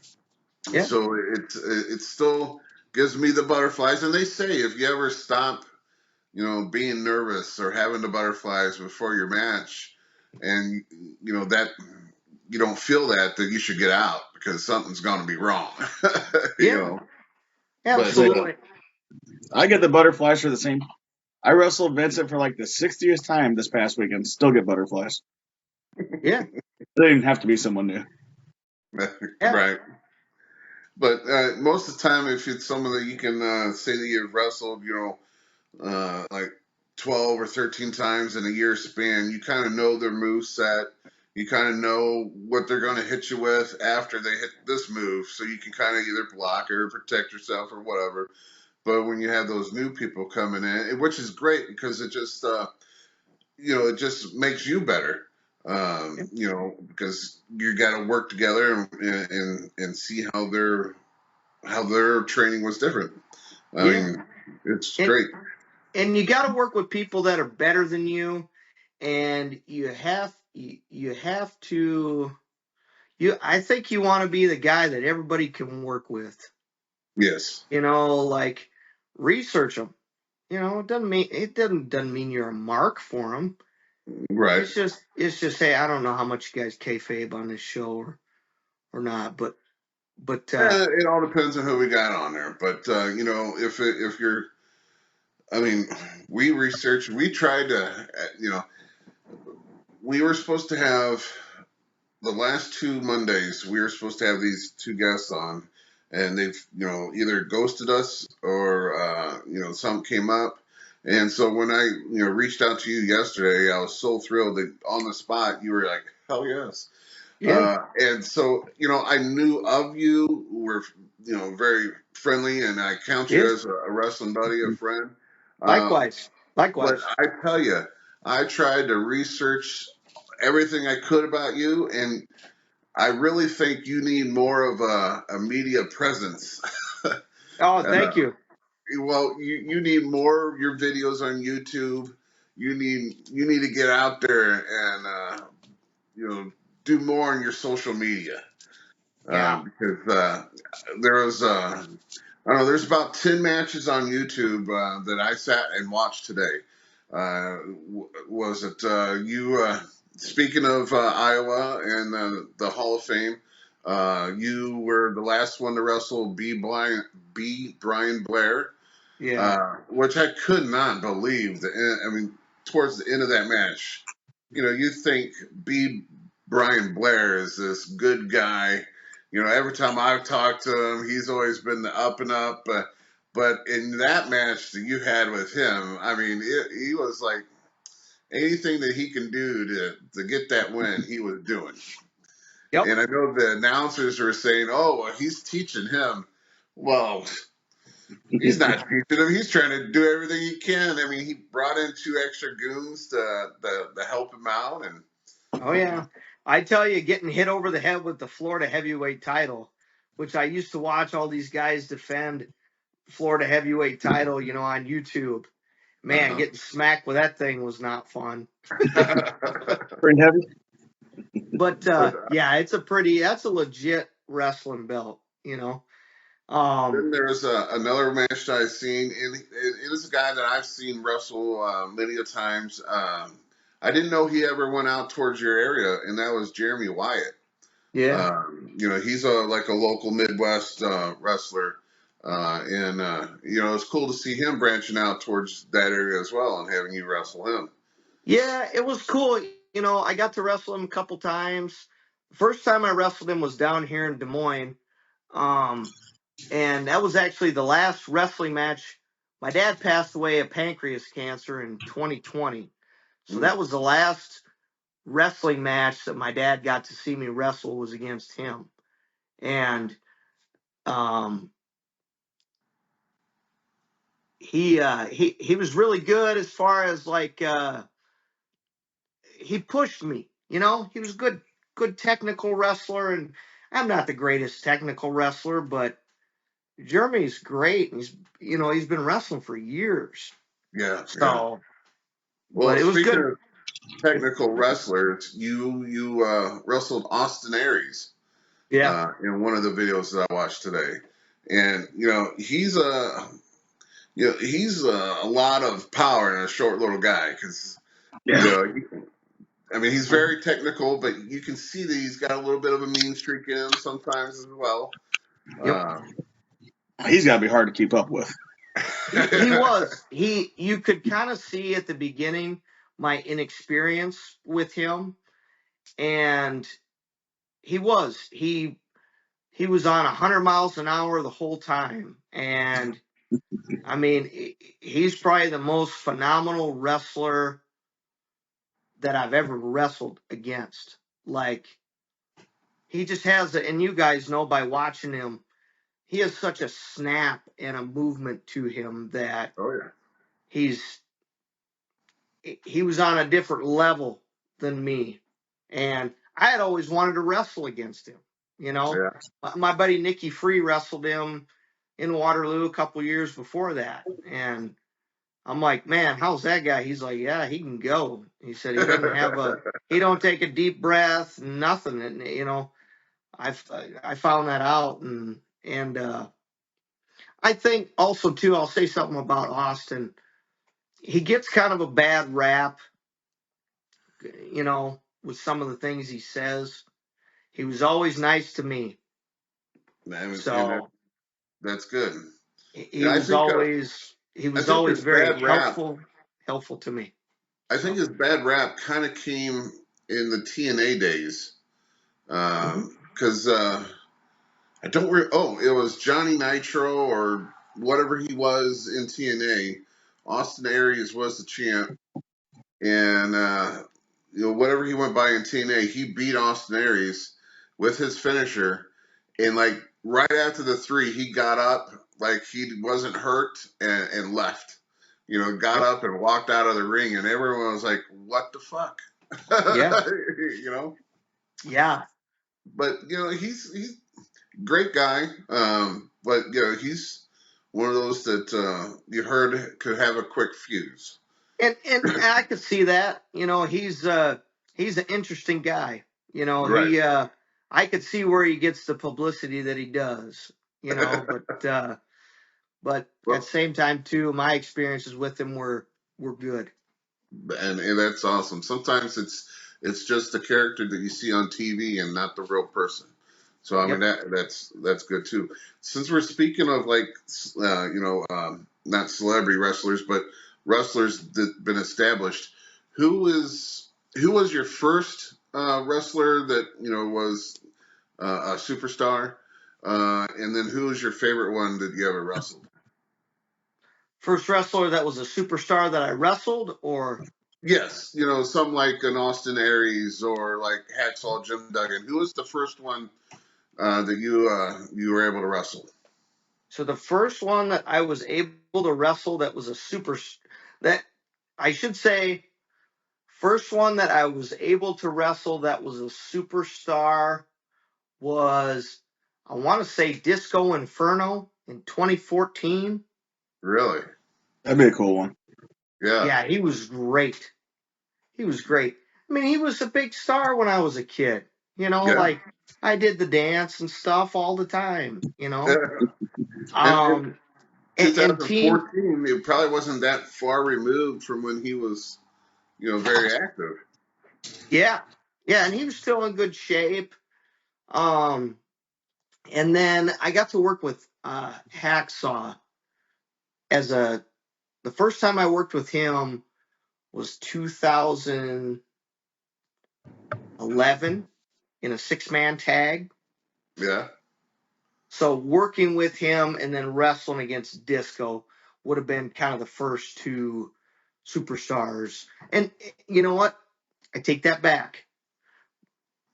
Yeah. So it still gives me the butterflies. And they say if you ever stop, being nervous or having the butterflies before your match, and that you don't feel that you should get out because something's going to be wrong. you Yeah. know, but Absolutely. I get the butterflies for the same. I wrestled Vincent for like the 60th time this past weekend. Still get butterflies. Yeah. They didn't have to be someone new. Yeah. right. But most of the time, if it's someone that you can say that you've wrestled, like 12 or 13 times in a year span, you kind of know their move set. You kind of know what they're going to hit you with after they hit this move, so you can kind of either block or protect yourself or whatever. But when you have those new people coming in, which is great because it just makes you better. Because you got to work together and see how their training was different. I Yeah. mean, it's And great. and you got to work with people that are better than you, and you have to I think you want to be the guy that everybody can work with. Yes. Like research them. It doesn't mean you're a mark for them. Right. It's just hey, I don't know how much you guys kayfabe on this show or not, but It all depends on who we got on there. But if you're, I mean, we tried to, we were supposed to have the last two Mondays. We were supposed to have these two guests on, and they've, either ghosted us or, something came up. And so when I, reached out to you yesterday, I was so thrilled that on the spot you were like, hell yes. yeah, And so, I knew of you, were, very friendly, and I count you yeah. as a wrestling buddy, a friend. Uh, Likewise, but likewise. I tell you, I tried to research everything I could about you, and I really think you need more of a media presence. Oh, uh, thank you. well, you need more of your videos on YouTube. You need to get out there and you know do more on your social media. Yeah, Because there was, I don't know, there's about 10 matches on YouTube that I sat and watched today. Was it you, speaking of Iowa and the Hall of Fame, you were the last one to wrestle B. Brian Blair, yeah, which I could not believe. I mean, towards the end of that match, you think B. Brian Blair is this good guy. Every time I've talked to him, he's always been the up and up. But in that match that you had with him, I mean, he was like anything that he can do to get that win, he was doing. yep. And I know the announcers were saying, "Oh, well, he's teaching him." Well, he's not teaching him. He's trying to do everything he can. I mean, he brought in two extra goons to help him out, and Oh yeah. I tell you, getting hit over the head with the Florida heavyweight title, which I used to watch all these guys defend Florida heavyweight title, on YouTube. Man, uh-huh. getting smacked with that thing was not fun. Pretty heavy. But But yeah, that's a legit wrestling belt. Um, then there's another match that I've seen, and it is a guy that I've seen wrestle many a times. I didn't know he ever went out towards your area, and that was Jeremy Wyatt. yeah. He's like a local Midwest wrestler, and it's cool to see him branching out towards that area as well, and having you wrestle him. Yeah, it was cool. I got to wrestle him a couple times. First time I wrestled him was down here in Des Moines. Um, and that was actually the last wrestling match. My dad passed away of pancreas cancer in 2020. So that was the last wrestling match that my dad got to see me wrestle was against him. And he was really good as far as like he pushed me, you know. He was good technical wrestler, and I'm not the greatest technical wrestler, but Jeremy's great, and he's been wrestling for years. Yeah, So, yeah. Well, but it was speaking good. of technical wrestlers, you wrestled Austin Aries Yeah. in one of the videos that I watched today, and he's a lot of power in a short little guy because Yeah. I mean he's very technical, but you can see that he's got a little bit of a mean streak in him sometimes as well. Yep. He's got to be hard to keep up with. He was. You could kind of see at the beginning my inexperience with him, and he was. He was on 100 miles an hour the whole time, and I mean, he's probably the most phenomenal wrestler that I've ever wrestled against. Like, he just has and you guys know by watching him, he has such a snap and a movement to him that Oh yeah. he was on a different level than me. And I had always wanted to wrestle against him. You know, Yeah. my buddy Nicky Free wrestled him in Waterloo a couple years before that. And I'm like, man, how's that guy? He's like, yeah, he can go. He said he don't take a deep breath, nothing. And, I found that out. And I think also too, I'll say something about Austin. He gets kind of a bad rap, with some of the things he says. He was always nice to me. And So that's good. he Yeah, was I think his very bad rap. helpful to me. I think So his bad rap kind of came in the TNA days, because I don't. It was Johnny Nitro or whatever he was in TNA. Austin Aries was the champ, and whatever he went by in TNA, he beat Austin Aries with his finisher, and like right after the three, he got up like he wasn't hurt and left. Got yep. up and walked out of the ring, and everyone was like, "What the fuck?" Yeah. you know. Yeah. But he's a great guy. But he's one of those that you heard could have a quick fuse. And I could see that. He's an interesting guy. Right. I could see where he gets the publicity that he does. But at the Well, same time too, my experiences with him were good. and that's awesome. Sometimes it's just the character that you see on TV and not the real person. So I mean Yep. that's good too. Since we're speaking of like not celebrity wrestlers but wrestlers that been established, who was your first wrestler that was a superstar, and then who was your favorite one that you ever wrestled? First wrestler that was a superstar that I wrestled, or Yes, some like an Austin Aries or like Hacksaw Jim Duggan. Who was the first one that you were able to wrestle? so the first one that I was able to wrestle that was that I should say first one that I was able to wrestle that was a superstar was, I want to say, Disco Inferno in 2014. Really? That'd be a cool one. Yeah. Yeah, he was great. He was great. I mean, he was a big star when I was a kid. Yeah. Like I did the dance and stuff all the time. And Um, and team, 2014, it probably wasn't that far removed from when he was, very active. yeah, yeah, and he was still in good shape. Um, and then I got to work with Hacksaw the first time I worked with him was 2011 in a 6-man tag. Yeah. So working with him and then wrestling against Disco would have been kind of the first two superstars. And you know what? I take that back.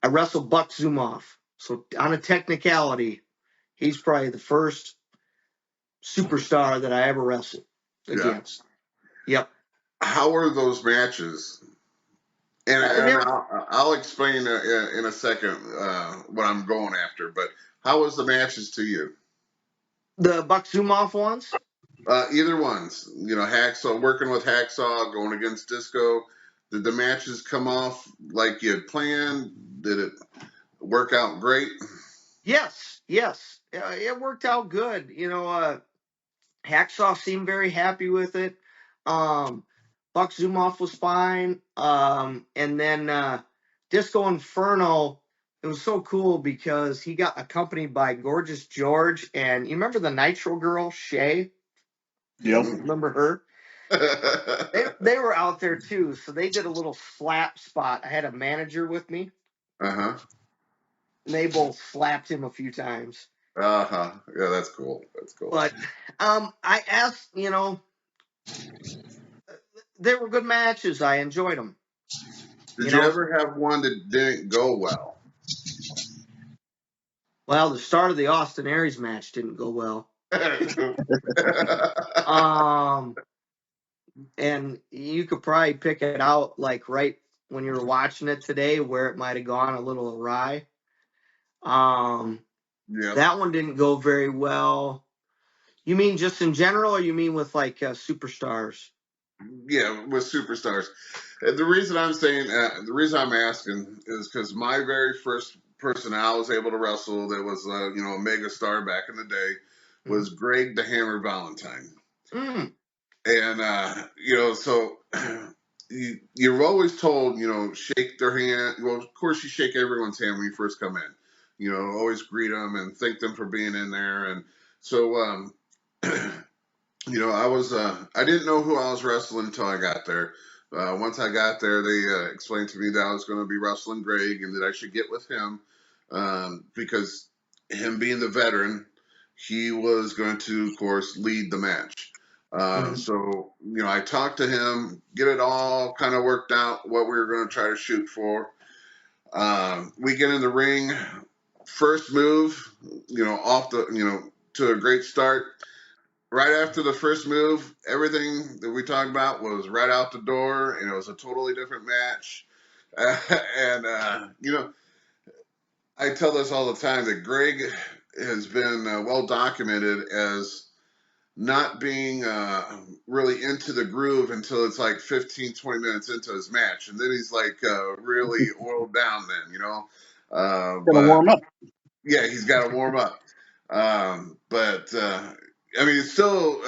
I wrestled Buck Zumoff. So on a technicality, he's probably the first superstar that I ever wrestled against. Yep. How were those matches? And, I'll explain in a second what I'm going after. But how was the matches to you? The Buck Zumoff ones? Either ones. You know, Hacksaw, working with Hacksaw, going against Disco. Did the matches come off like you had planned? Did it work out great? Yes. It worked out good. You know, Hacksaw seemed very happy with it. Buck Zumoff was fine. And then Disco Inferno, it was so cool because he got accompanied by Gorgeous George. And you remember the Nitro girl, Shay? Yep. Remember her? They were out there too. So they did a little slap spot. I had a manager with me. Uh-huh. And they both slapped him a few times. Uh-huh. Yeah, that's cool. That's cool. But I asked, you know, they were good matches. I enjoyed them. Did you ever have one that didn't go well? Well, the start of the Austin Aries match didn't go well. And you could probably pick it out like right when you were watching it today where it might have gone a little awry. That one didn't go very well. You mean just in general, or you mean with like superstars? Yeah, with superstars. The reason I'm saying, the reason I'm asking is because my very first person I was able to wrestle that was, you know, a mega star back in the day was Greg the Hammer Valentine. Mm. And, you know, so you're always told, you know, shake their hand. Well, of course, you shake everyone's hand when you first come in. You know, always greet them and thank them for being in there. And so, you know, I didn't know who I was wrestling until I got there. Once I got there, they explained to me that I was going to be wrestling Greg and that I should get with him because him being the veteran, he was going to, of course, lead the match. So, you know, I talked to him, get it all kind of worked out, what we were going to try to shoot for. We get in the ring, first move, you know, to a great start. Right after the first move, everything that we talked about was right out the door, and it was a totally different match. You know, I tell this all the time that Greg has been well documented as not being really into the groove until it's like 15, 20 minutes into his match. And then he's like really oiled down then, you know. Gonna warm up. Yeah, he's got to warm up. I mean, it's still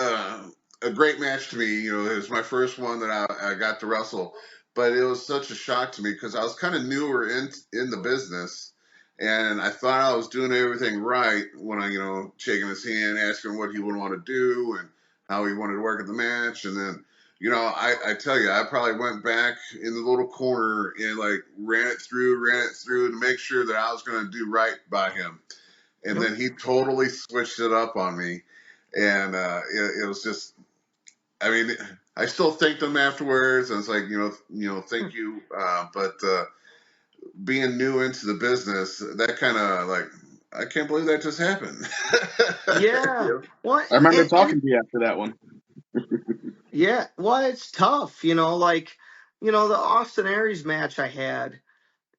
a great match to me. You know, it was my first one that I got to wrestle, but it was such a shock to me because I was kind of newer in the business, and I thought I was doing everything right when I, you know, shaking his hand, asking what he would want to do and how he wanted to work at the match, and then. You know, I tell you, I probably went back in the little corner and like ran it through to make sure that I was going to do right by him. And then he totally switched it up on me. And it was just, I mean, I still thanked him afterwards. And it's like, you know, thank you. But being new into the business, that kind of like, I can't believe that just happened. Yeah. What? I remember talking to you after that one. Yeah. Well, it's tough, you know, like, you know, the Austin Aries match I had,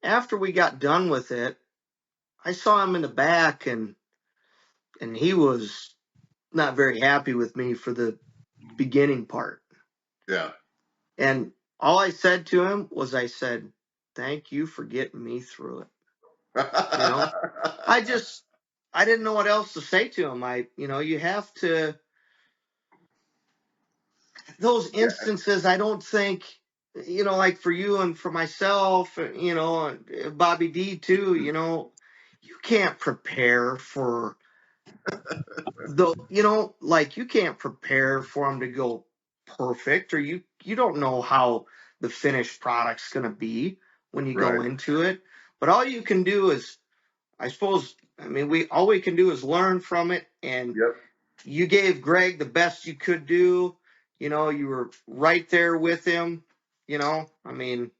after we got done with it, I saw him in the back and he was not very happy with me for the beginning part. Yeah. And all I said to him was, I said, thank you for getting me through it. You know, I didn't know what else to say to him. You know, you have to, those instances, I don't think, you know, like for you and for myself, you know, and Bobby D too, you know, you can't prepare for you know, like you can't prepare for them to go perfect, or you don't know how the finished product's going to be when you go into it. But all you can do is, I suppose, I mean, all we can do is learn from it. And you gave Greg the best you could do. You know, you were right there with him. You know, I mean,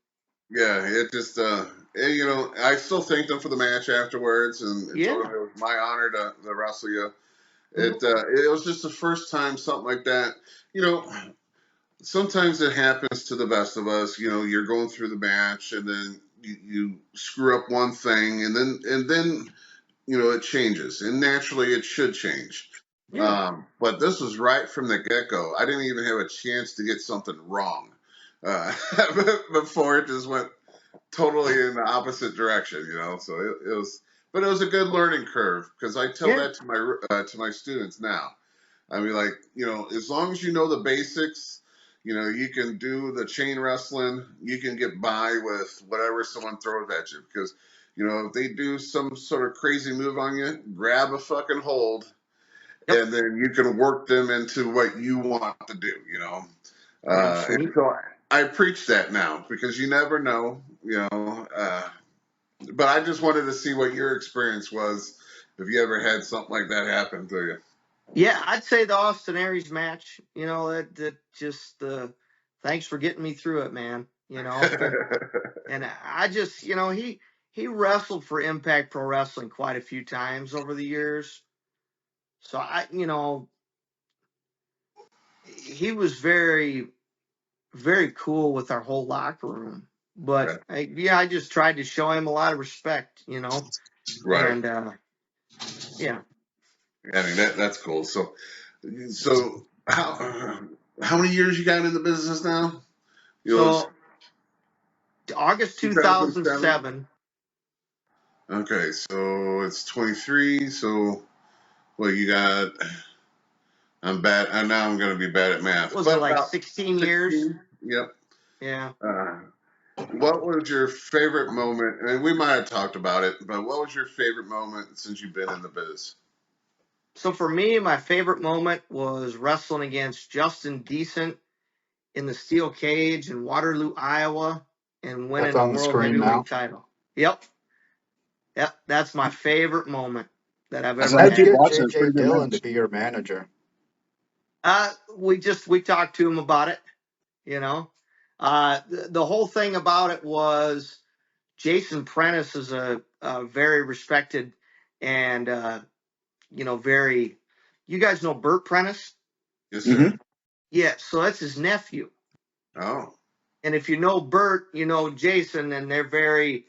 Yeah, it just you know, I still thanked them for the match afterwards, and told them yeah. it was my honor to wrestle you. Mhm. It was just the first time something like that. You know, sometimes it happens to the best of us. You know, you're going through the match, and then you screw up one thing, and then you know it changes, and naturally it should change. Yeah. But this was right from the get go. I didn't even have a chance to get something wrong uh, before it just went totally in the opposite direction, you know. So it was, but it was a good learning curve because I tell Yeah. that to my students now. I mean, like, you know, as long as you know the basics, you know, you can do the chain wrestling, you can get by with whatever someone throws at you. Because, you know, if they do some sort of crazy move on you, grab a fucking hold, Yep. and then you can work them into what you want to do, you know. That's And sweet. so I preach that now because you never know, you know. But I just wanted to see what your experience was if you ever had something like that happen to you. Yeah, I'd say the Austin Aries match. You know, that just thanks for getting me through it, man. You know, and I just, you know, he wrestled for Impact Pro Wrestling quite a few times over the years. So I, you know, he was very cool with our whole locker room. But Okay. I just tried to show him a lot of respect, you know, Right. and yeah. I mean that's cool. So how many years you got in the business now? You know, it's So August 2007. 2007. Okay, so it's 23. So well, you got. I'm bad. And now I'm going to be bad at math, Was it but like about 16 years? 16. Yep. Yeah. Uh, what was your favorite moment? And we might have talked about it, but what was your favorite moment since you've been in the biz? So for me, my favorite moment was wrestling against Justin Decent in the steel cage in Waterloo, Iowa, and That's winning the on the world screen now. heavyweight title. Yep. Yep. That's my favorite moment that I've I said ever I How'd you keep had. get watching. It's a JJ pretty good Dillon to match. be your manager? We talked to him about it, you know. The whole thing about it was Jason Prentice is a very respected and you know, very. You guys know Burt Prentice? Yes, Hmm. sir. Yeah, so that's his nephew. Oh. And if you know Burt, you know Jason, and they're very,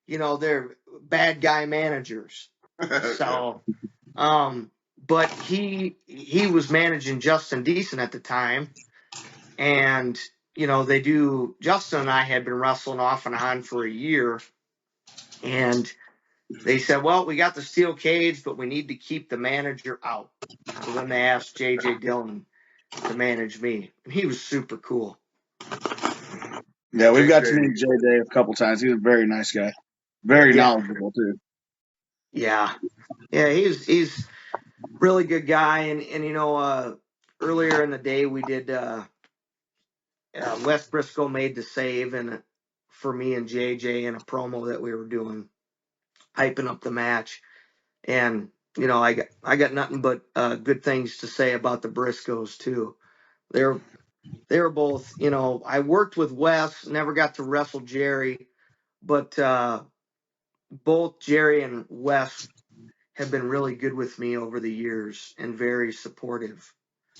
you know, they're bad guy managers. Yeah. So, but he was managing Justin Decent at the time, and you know they do. Justin and I had been wrestling off and on for a year, and they said, "Well, we got the steel cage, but we need to keep the manager out." So then they asked JJ Dillon to manage me, and he was super cool. Yeah, we've got to JJ. meet JJ a couple times. He's a very nice guy, very Yeah, knowledgeable too. yeah, yeah. He's really good guy, and you know, earlier in the day we did Wes Briscoe made the save and for me and JJ in a promo that we were doing, hyping up the match, and you know, I got nothing but good things to say about the Briscoes too. They're they were both, you know, I worked with Wes, never got to wrestle Jerry, but both Jerry and Wes have been really good with me over the years and very supportive.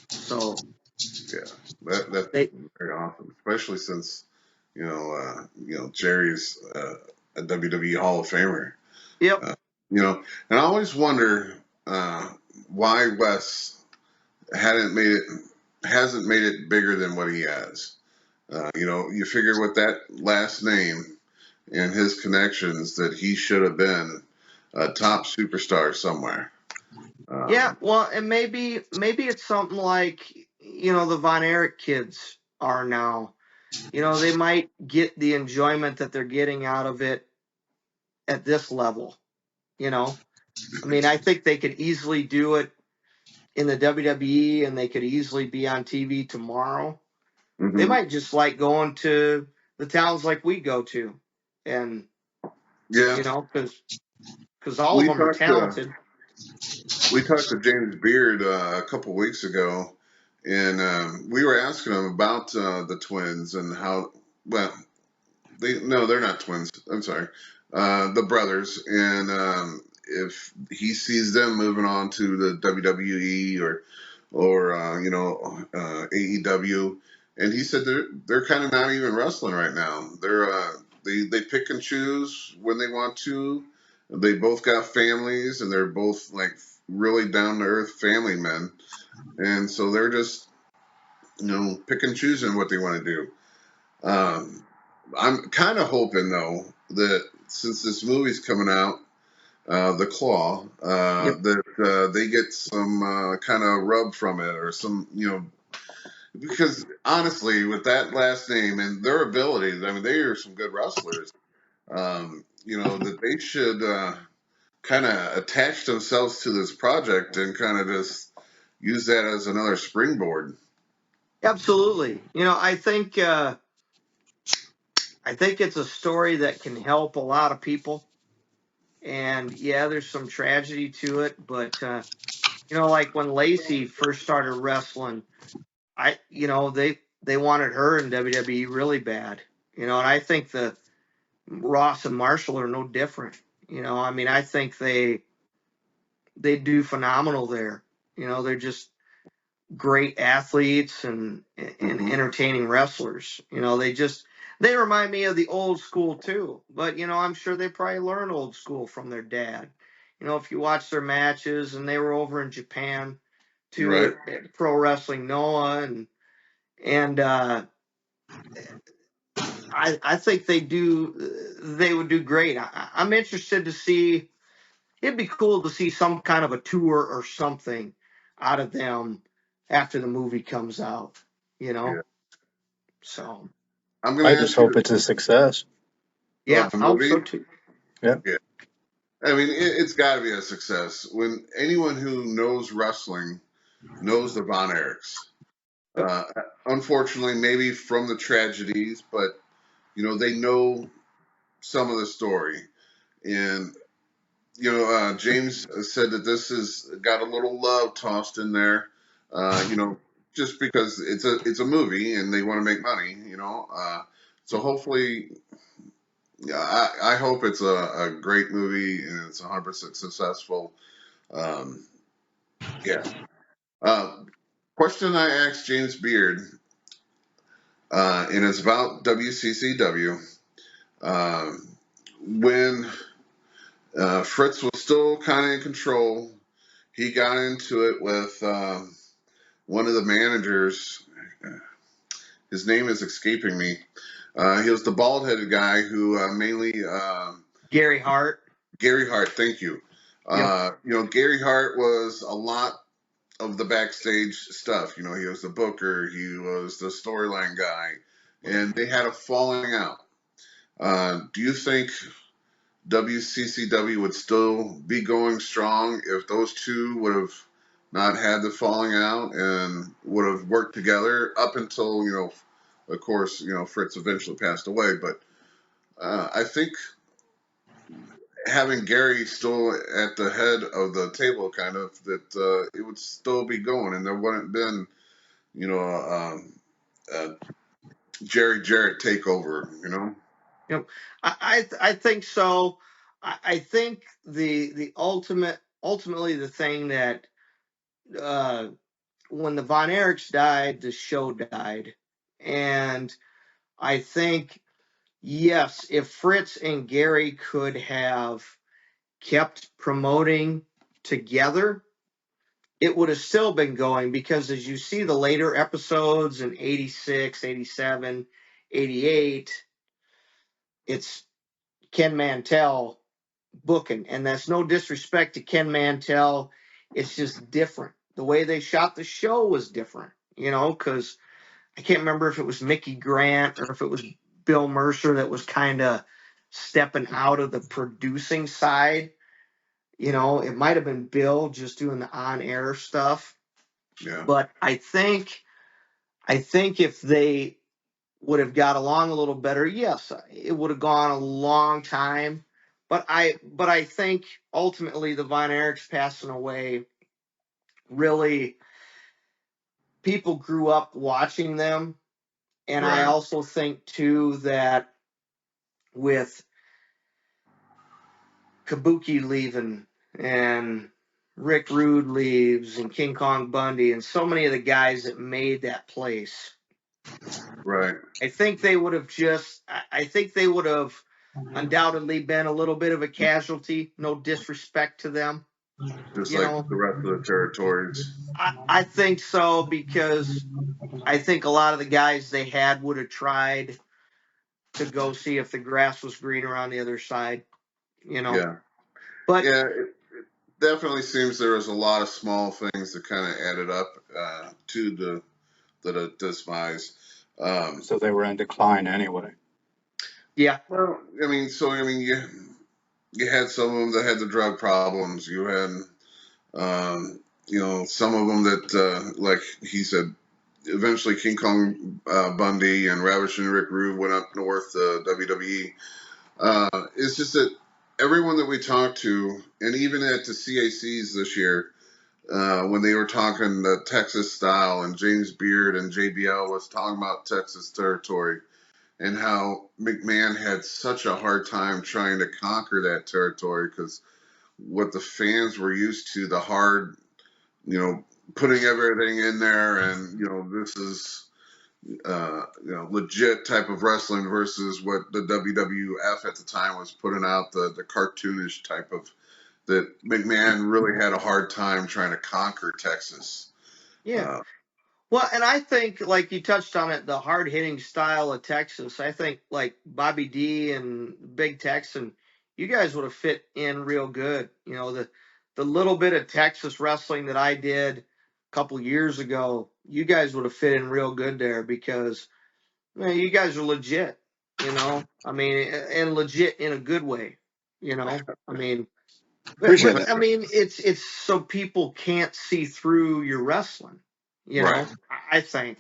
So Yeah, that's they, very awesome, especially since you know Jerry's a WWE Hall of Famer. yep, Uh, you know, and I always wonder uh, why Wes hadn't made it hasn't made it bigger than what he has. You know, you figure with that last name and his connections that he should have been a top superstar somewhere. yeah. Um, Well, and maybe it's something like you know the Von Erich kids are now. You know, they might get the enjoyment that they're getting out of it at this level. You know, I mean, I think they could easily do it in the WWE and they could easily be on TV tomorrow. They mhm. might just like going to the towns like we go to, and Yeah, you know, because all of we them are talked to talented. we talked to James Beard a couple weeks ago, and we were asking him about the twins and how well they're not twins. I'm sorry, the brothers, and if he sees them moving on to the WWE or AEW, and he said they're kind of not even wrestling right now. They pick and choose when they want to. They both got families, and they're both like really down to earth family men, and so they're just pick and choosing what they want to do. I'm kind of hoping though that since this movie's coming out, The Claw, Yep. that they get some kind of rub from it or some, because honestly, with that last name and their abilities, I mean, they are some good wrestlers. That they should kind of attach themselves to this project and kind of just use that as another springboard. Absolutely. I think it's a story that can help a lot of people. And yeah, there's some tragedy to it, but like when Lacey first started wrestling, they wanted her in WWE really bad. And I think the Ross and Marshall are no different. I mean, I think they do phenomenal there. They're just great athletes and Hmm. entertaining wrestlers. They remind me of the old school too. But I'm sure they probably learned old school from their dad. If you watch their matches, and they were over in Japan too Right. at Pro Wrestling Noah, and I think they would do great. I'm interested to see. It'd be cool to see some kind of a tour or something out of them after the movie comes out. You Yeah. know, so I'm going I to just ask you hope it's a success. yeah, the I hope so movie. too. Yeah. Yeah. I mean, it's got to be a success. When anyone who knows wrestling knows the Von Erichs. Yep. Uh, Unfortunately, maybe from the tragedies, but they know some of the story. And James said that this has got a little love tossed in there. Just because it's a movie and they want to make money. So hopefully, yeah, I hope it's a great movie and it's 100% successful. Um, yeah. Uh, Question I asked James Beard, and it's about WCCW. Um, when Fritz was still kind of in control, he got into it with one of the managers. His name is escaping me. He was the bald headed guy who mainly Gary Hart. Gary Hart. Thank you. Yep. Gary Hart was a lot of the backstage stuff. He was the booker, he was the storyline guy, and they had a falling out. Do you think WCCW would still be going strong if those two would have not had the falling out and would have worked together up until, of course, Fritz eventually passed away. But I think having Gary still at the head of the table, kind of, that it would still be going and there wouldn't been, you know, a Jerry Jarrett takeover. Yep. I think so. I think the ultimately the thing that uh, when the Von Erichs died, the show died, and I think yes, if Fritz and Gary could have kept promoting together, it would have still been going because as you see the later episodes in 86, 87, 88, it's Ken Mantell booking. And that's no disrespect to Ken Mantell. It's just different. The way they shot the show was different, because I can't remember if it was Mickey Grant or if it was Bill Mercer that was kind of stepping out of the producing side. It might have been Bill just doing the on-air stuff. Yeah. But I think if they would have got along a little better, yes, it would have gone a long time. But I think ultimately the Von Erichs passing away really people grew up watching them. And I Right. also think, too, that with Kabuki leaving and Rick Rude leaves and King Kong Bundy and so many of the guys that made that place, Right. I think they would have undoubtedly been a little bit of a casualty. No disrespect to them. Just You like know, the rest of the territories. I think so, because I think a lot of the guys they had would have tried to go see if the grass was greener on the other side, you know. Yeah. But Yeah. It definitely seems there was a lot of small things that kind of added up to the demise. So they were in decline anyway. yeah, Well, you had some of them that had the drug problems. You had, some of them that, like he said, eventually King Kong Bundy and Ravishing Rick Rude went up north to WWE. It's just that everyone that we talked to, and even at the CACs this year, when they were talking the Texas style, and James Beard and JBL was talking about Texas territory and how McMahon had such a hard time trying to conquer that territory because what the fans were used to, the hard, putting everything in there, and this is legit type of wrestling versus what the WWF at the time was putting out, the cartoonish type of, that McMahon really had a hard time trying to conquer Texas. yeah. Uh, Well, and I think, like you touched on it, the hard hitting style of Texas. I think like Bobby D and Big Texan, you guys would have fit in real good. You know, the little bit of Texas wrestling that I did a couple years ago, you guys would have fit in real good there, because you guys are legit. You know, I mean, and legit in a good way. You know, I mean, Appreciate that. I mean, it's so people can't see through your wrestling. You right. know, I think,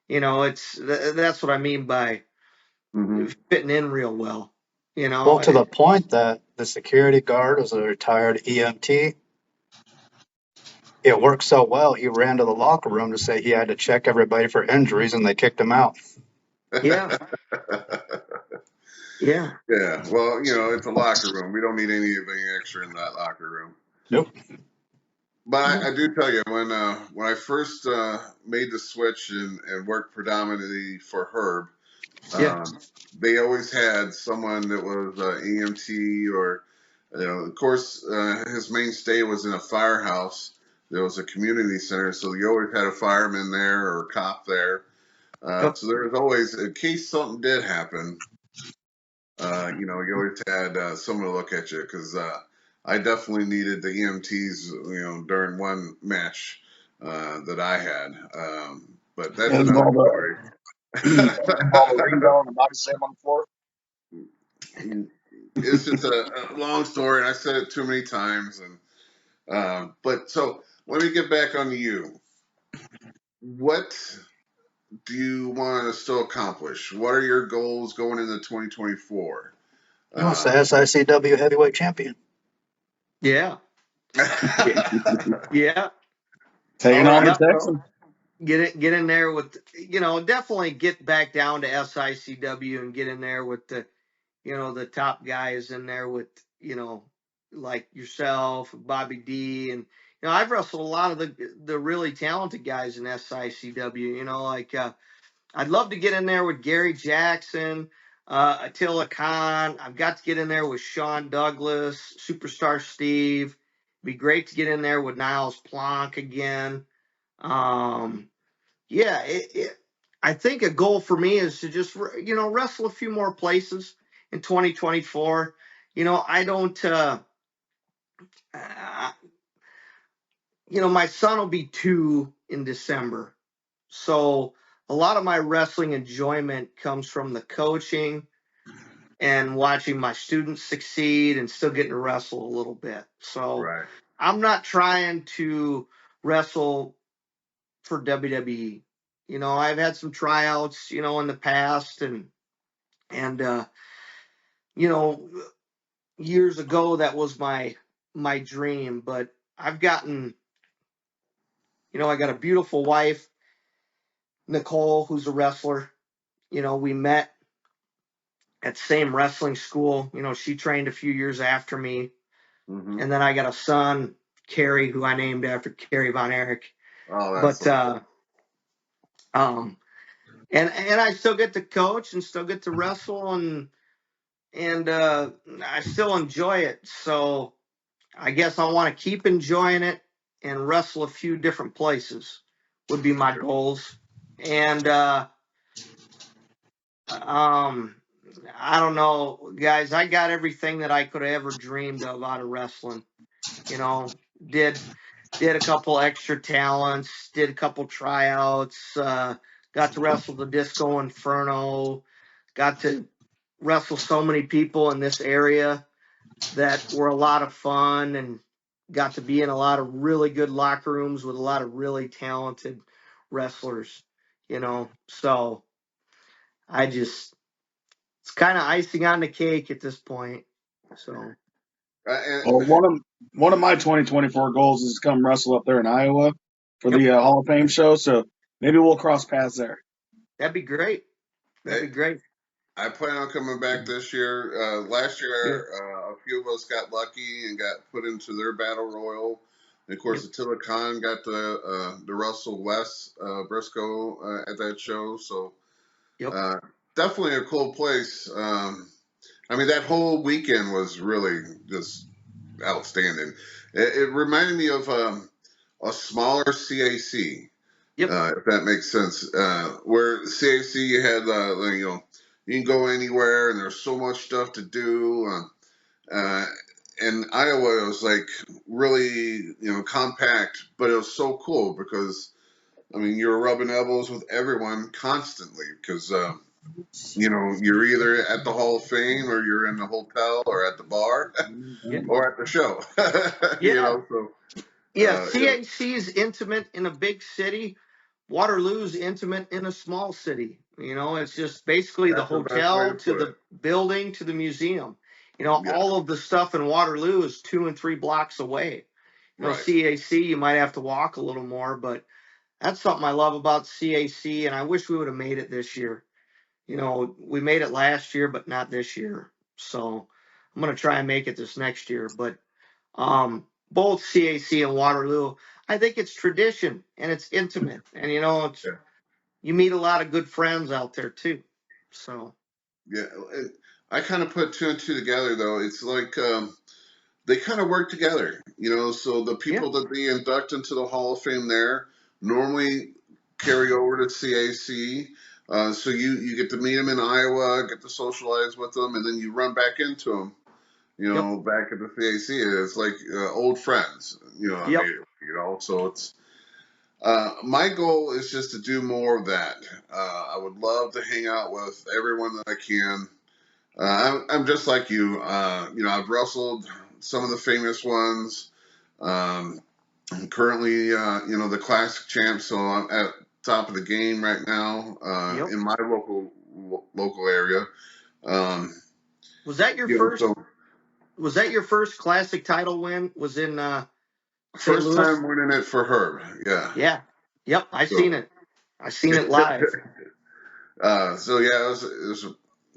that's what I mean by Hmm. fitting in real well. You Well, know, to the point that the security guard was a retired EMT. It worked so well, he ran to the locker room to say he had to check everybody for injuries, and they kicked him out. yeah, yeah, Yeah. Well, it's a locker room. We don't need anything extra in that locker room. Nope. But I do tell you, when I first made the switch and worked predominantly for Herb, yeah. they always had someone that was EMT, or, of course, his mainstay was in a firehouse. There was a community center, so you always had a fireman there or a cop there. Yep. So there was always, in case something did happen, you always had someone to look at you, because I definitely needed the EMTs, during one match that I had. But that's And another involve story. involve a ring bell and a body slam on the floor. It's just a long story, and I said it too many times. And but so let me get back on to you. What do you want to still accomplish? What are your goals going into 2024? He wants the SICW heavyweight champion. Yeah, Yeah. yeah. Taking All on the right. Yep. Texan. Get in there with, definitely get back down to SICW and get in there with the top guys in there with, like yourself, Bobby D, and I've wrestled a lot of the really talented guys in SICW. Like I'd love to get in there with Gary Jackson, Attila Khan. I've got to get in there with Sean Douglas, Superstar Steve. It'd be great to get in there with Niles Plonk again. Um, yeah, I think a goal for me is to just wrestle a few more places in 2024. I don't. Uh, my son will be 2 in December, so a lot of my wrestling enjoyment comes from the coaching and watching my students succeed and still getting to wrestle a little bit. So Right. I'm not trying to wrestle for WWE. I've had some tryouts, in the past, and you know, years ago that was my dream. But I've gotten, I got a beautiful wife. Nicole, who's a wrestler. We met at the same wrestling school. She trained a few years after me. Mm-hmm. And then I got a son, Kerry, who I named after Kerry Von Erich. Oh, that's But and I still get to coach and still get to wrestle and I still enjoy it. So I guess I want to keep enjoying it and wrestle a few different places would be my goals. And I don't know, guys. I got everything that I could have ever dreamed of out of wrestling. Did a couple extra talents, did a couple tryouts, got to wrestle the Disco Inferno, got to wrestle so many people in this area that were a lot of fun, and got to be in a lot of really good locker rooms with a lot of really talented wrestlers. So it's kind of icing on the cake at this point. So Well, one of my 2024 goals is to come wrestle up there in Iowa for Yep. the Hall of Fame show. So maybe we'll cross paths there. that'd be great. That'd be great. I plan on coming back this year. Last year, a few of us got lucky and got put into their battle royal. And of course, Attila Khan got the Russell West Briscoe at that show. So definitely a cool place. I mean, that whole weekend was really just outstanding. It reminded me of a smaller CAC. If that makes sense. Where CAC you had, you can go anywhere and there's so much stuff to do. In Iowa, it was like really, compact, but it was so cool because, I mean, you were rubbing elbows with everyone constantly because, you're either at the Hall of Fame or you're in the hotel or at the bar or at the show. So. CAC is intimate in a big city. Waterloo's intimate in a small city. It's just basically the That's the best way hotel to to put it. the building to the museum. Yeah. All of the stuff in Waterloo is 2 and 3 blocks away. Right. CAC, you might have to walk a little more, but that's something I love about CAC, and I wish we would have made it this year. We made it last year, but not this year. So I'm going to try and make it this next year. But both CAC and Waterloo, I think it's tradition and it's intimate, and you meet a lot of good friends out there too. So yeah, I kind of put two and two together though. It's like they kind of work together, So the people that they induct into the Hall of Fame there normally carry over to CAC. So you get to meet them in Iowa, get to socialize with them, and then you run back into them. Back at the CAC, it's like old friends. So it's my goal is just to do more of that. I would love to hang out with everyone that I can. I'm just like you. I've wrestled some of the famous ones. I'm currently, the classic champ, so I'm at top of the game right now in my local area. was that your first? Was that your first classic title win? Was in St. First Louis? time winning it for Herb. Yeah. Yeah. Yep. I seen it. I seen it live. It was,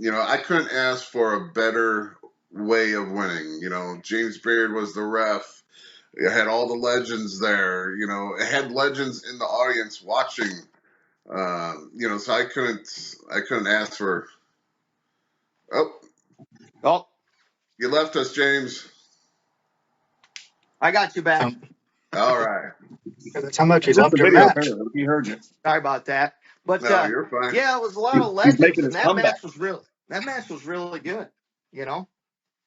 I couldn't ask for a better way of winning. James Beard was the ref. It had all the legends there. It had legends in the audience watching. So I couldn't ask for. Oh, you left us, James. I got you back. All right. That's how much he loved your match. He heard you. Sorry about that. But no, you're fine. Yeah, it was a lot of legends, and that comeback. match was really good. The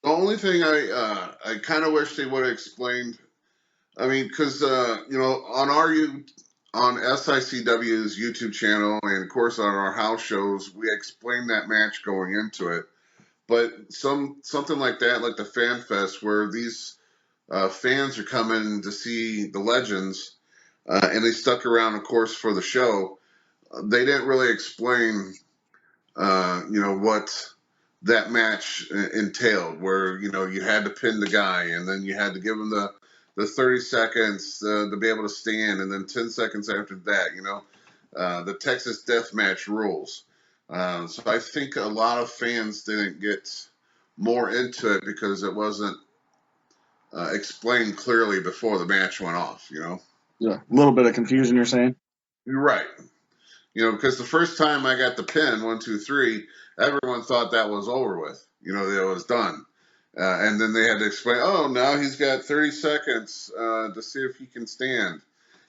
only thing I kind of wish they would have explained. I mean, because on SICW's YouTube channel and of course on our house shows, we explained that match going into it. But something like that, like the Fan Fest, where these fans are coming to see the legends, and they stuck around, of course, for the show. They didn't really explain, what that match entailed, where you had to pin the guy, and then you had to give him the 30 seconds to be able to stand, and then 10 seconds after that, the Texas Deathmatch rules. So I think a lot of fans didn't get more into it because it wasn't explained clearly before the match went off. Yeah, a little bit of confusion, you're saying? You're right. Because the first time I got the pin, 1, 2, 3, everyone thought that was over with. That it was done. And then they had to explain, oh, now he's got 30 seconds to see if he can stand.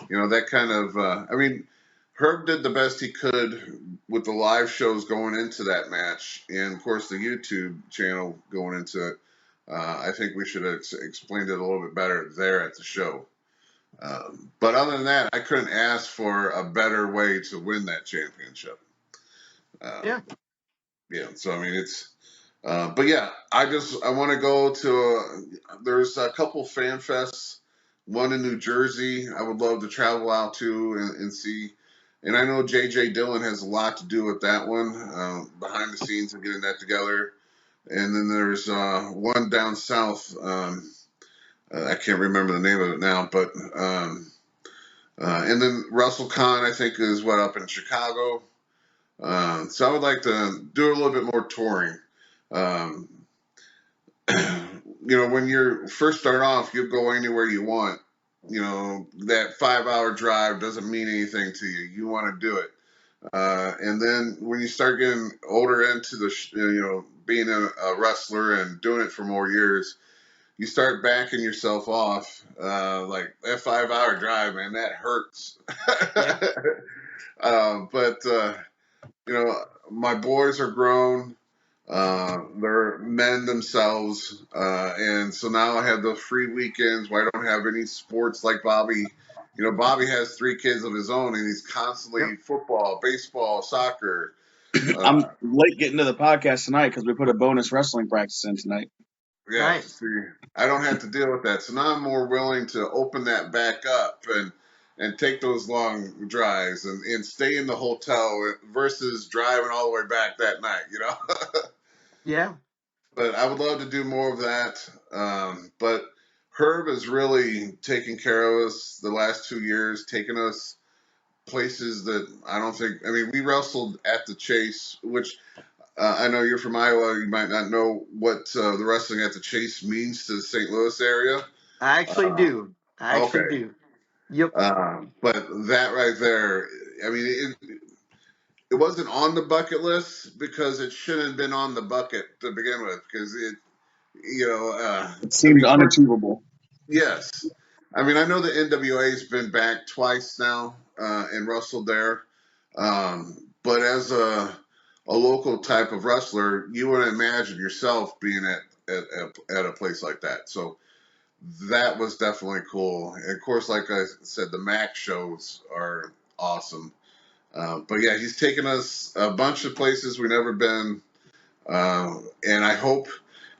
That kind of, Herb did the best he could with the live shows going into that match. And, of course, the YouTube channel going into it. I think we should have explained it a little bit better there at the show. But other than that, I couldn't ask for a better way to win that championship. Yeah. Yeah. So, it's, but yeah, I want to go to, there's a couple fan fests, one in New Jersey. I would love to travel out to and see. And I know JJ Dillon has a lot to do with that one, behind the scenes and getting that together. And then there's one down south. I can't remember the name of it now, but and then WrestleCon, I think, is up in Chicago. So I would like to do a little bit more touring. Um, when you first start off, you go anywhere you want. That 5-hour drive doesn't mean anything to you. You want to do it. And then when you start getting older into being a wrestler and doing it for more years, you start backing yourself off. Like that 5-hour drive, man, that hurts. Yeah. But my boys are grown. They're men themselves. And so now I have those free weekends where I don't have any sports like Bobby. Bobby has 3 kids of his own, and he's constantly football, baseball, soccer. I'm late getting to the podcast tonight because we put a bonus wrestling practice in tonight. Yeah, Nice. see, I don't have to deal with that. So now I'm more willing to open that back up and take those long drives and stay in the hotel versus driving all the way back that night, Yeah. But I would love to do more of that. But Herb has really taken care of us the last 2 years, taking us places that I don't think, we wrestled at the Chase, which I know you're from Iowa. You might not know what the wrestling at the Chase means to the St. Louis area. I actually do. Okay. Yep. But that right there, it wasn't on the bucket list because it shouldn't have been on the bucket to begin with because it, It seemed unachievable. yes. I know the NWA's been back twice now and wrestled there. But as a local type of wrestler, you wouldn't imagine yourself being at a place like that. So that was definitely cool. And of course, like I said, the Mac shows are awesome. But yeah, he's taken us a bunch of places we've never been. And I hope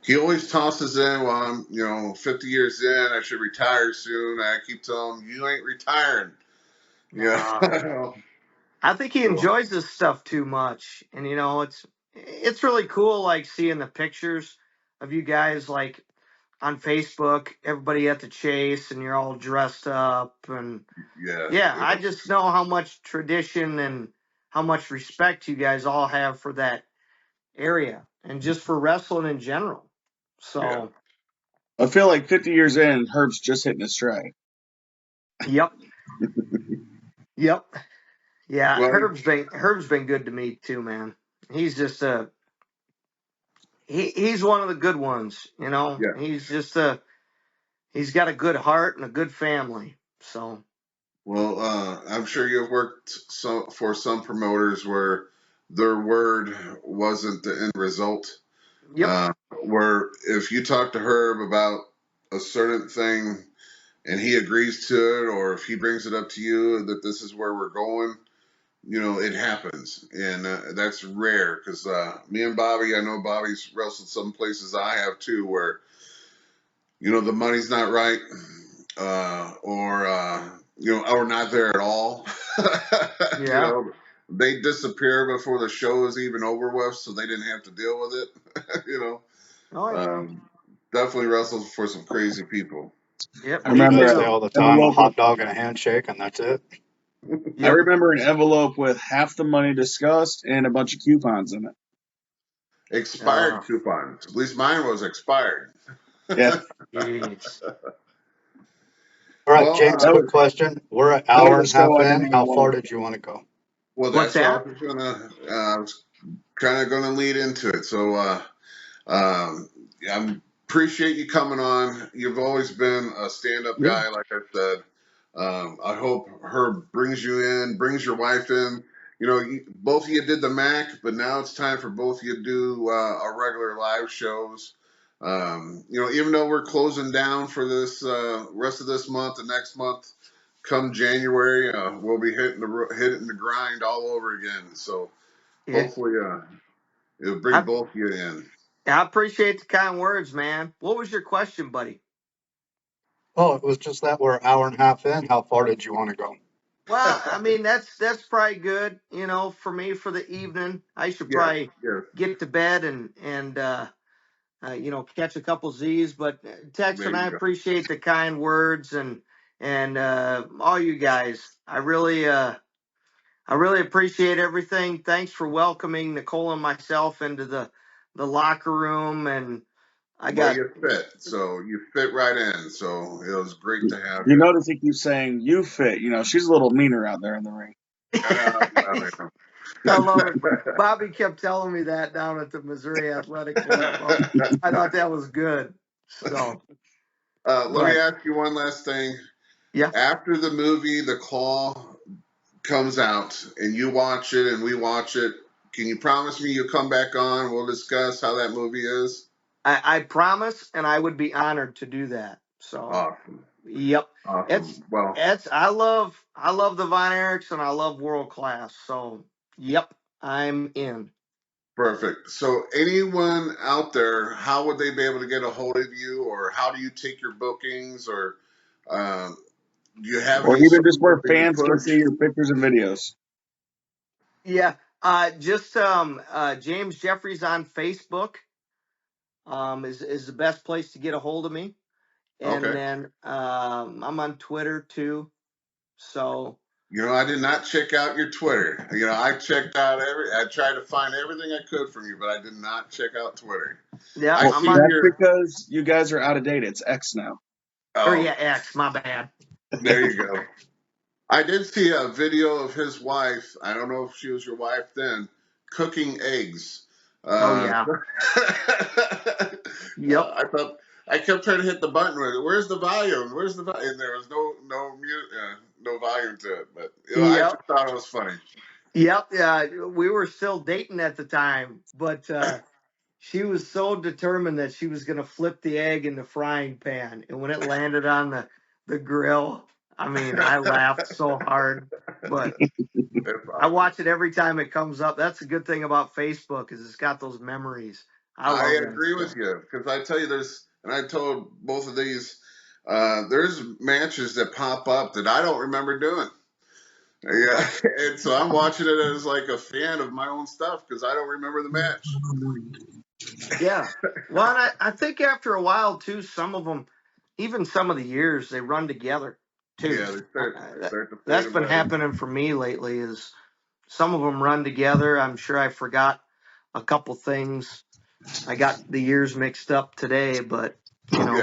he always tosses in, well, I'm 50 years in, I should retire soon. I keep telling him, you ain't retiring. Yeah. I think he enjoys this stuff too much, and it's really cool, like seeing the pictures of you guys like on Facebook, everybody at the Chase, and you're all dressed up, and Yeah. I just know how much tradition and how much respect you guys all have for that area, and just for wrestling in general. So, I feel like 50 years in, Herb's just hitting his stride. yep, yep. Yeah, Well, Herb's been good to me too, man. He's just he's one of the good ones, yeah. He's got a good heart and a good family. So Well, I'm sure you've worked for some promoters where their word wasn't the end result. yep. Where if you talk to Herb about a certain thing and he agrees to it, or if he brings it up to you that this is where we're going, it happens. And that's rare because me and Bobby, I know Bobby's wrestled some places I have too where, the money's not right or not there at all. Yeah. They disappear before the show is even over with, so they didn't have to deal with it. Oh yeah. Definitely wrestled for some crazy people. Yep, I me remember I at say too. all the a time, a local hot dog and a handshake, and that's it. I remember an envelope with half the money discussed and a bunch of coupons in it. Expired coupons. At least mine was expired. Yeah. Jeez. All right, Well, James, quick question. We're an that hour was and a a half show I didn't in. even How far want. did you want to go? well, What's that's what I that? was gonna. I was kind of gonna lead into it. So, I appreciate you coming on. You've always been a stand-up Yeah. guy, like I said. I hope Herb brings you in, brings your wife in. You know, both of you did the Mac, but now it's time for both of you to do our regular live shows. You know, even though we're closing down for this rest of this month and next month, come January, we'll be hitting the grind all over again. So Yeah. hopefully, it'll bring both of you in. I appreciate the kind words, man. What was your question, buddy? Oh, it was just that we're an hour and a half in. How far did you want to go? Well, I mean, that's probably good, you know, for me for the evening. I should Yes, probably yes. get to bed and you know, catch a couple Z's. But There Texan, you I go. appreciate the kind words and all you guys. I really appreciate everything. Thanks for welcoming Nicole and myself into the locker room. And I Well, got you fit, so you fit right in. So it was great to have You you. notice he keeps saying you fit. You know, she's a little meaner out there in the ring. I love it. Bobby kept telling me that down at the Missouri Athletic Club. I thought that was good. So, Let me but ask you one last thing. yeah, After the movie The Claw comes out and you watch it and we watch it, can you promise me you'll come back on? We'll discuss how that movie is. I promise, and I would be honored to do that. So, Awesome, yep, it's awesome. Well, I love the Von Erichs and I love world class. So, yep, I'm in. perfect. So, anyone out there, how would they be able to get a hold of you, or how do you take your bookings, or um, do you have Or any even just social where media fans can see push? your pictures and videos. Yeah, just James Jeffries on Facebook is the best place to get a hold of me. And Okay. then I'm on Twitter too. So You know, I did not check out your Twitter. You know, I checked out I tried to find everything I could from you, but I did not check out Twitter. yeah, I Well, I'm see on that's your, because you guys are out of date. It's X now. or oh, yeah, X, my bad. there you go. I did see a video of his wife. I don't know if she was your wife then, cooking eggs. Oh Uh, yeah. Yep. I thought I kept trying to hit the button with it. Where's the volume? Where's the volume? And there was no volume to it. But you know, I just Yep. thought it was funny. Yep. Yeah. We were still dating at the time, but she was so determined that she was gonna flip the egg in the frying pan. And when it landed on the grill, I mean, I laughed so hard. But It's I awesome. watch it every time it comes up. That's a good thing about Facebook is it's got those memories. I I love that agree stuff. with you because I tell you, and I told both of these, there's matches that pop up that I don't remember doing. Yeah, and so I'm watching it as like a fan of my own stuff because I don't remember the match. Yeah. Well, and I think after a while too, some of them, even some of the years, they run together too. Yeah, they start to fade That's been away. happening for me lately. Is some of them run together. I'm sure I forgot a couple things. I got the years mixed up today, but you Yeah, know.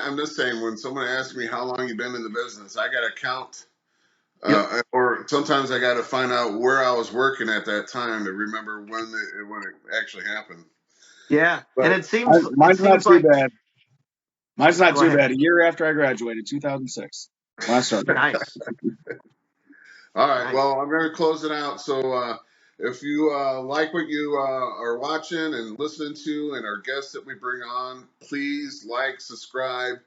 I'm just saying when someone asks me how long you've been in the business, I got to count, Yep. or sometimes I got to find out where I was working at that time to remember when it actually happened. Yeah, and But Mine's not too like. bad. Mine's not Go too ahead. bad. A year after I graduated, 2006, when I started. Nice. all right, Nice. well, I'm going to close it out. So if you like what you are watching and listening to and our guests that we bring on, please like, subscribe,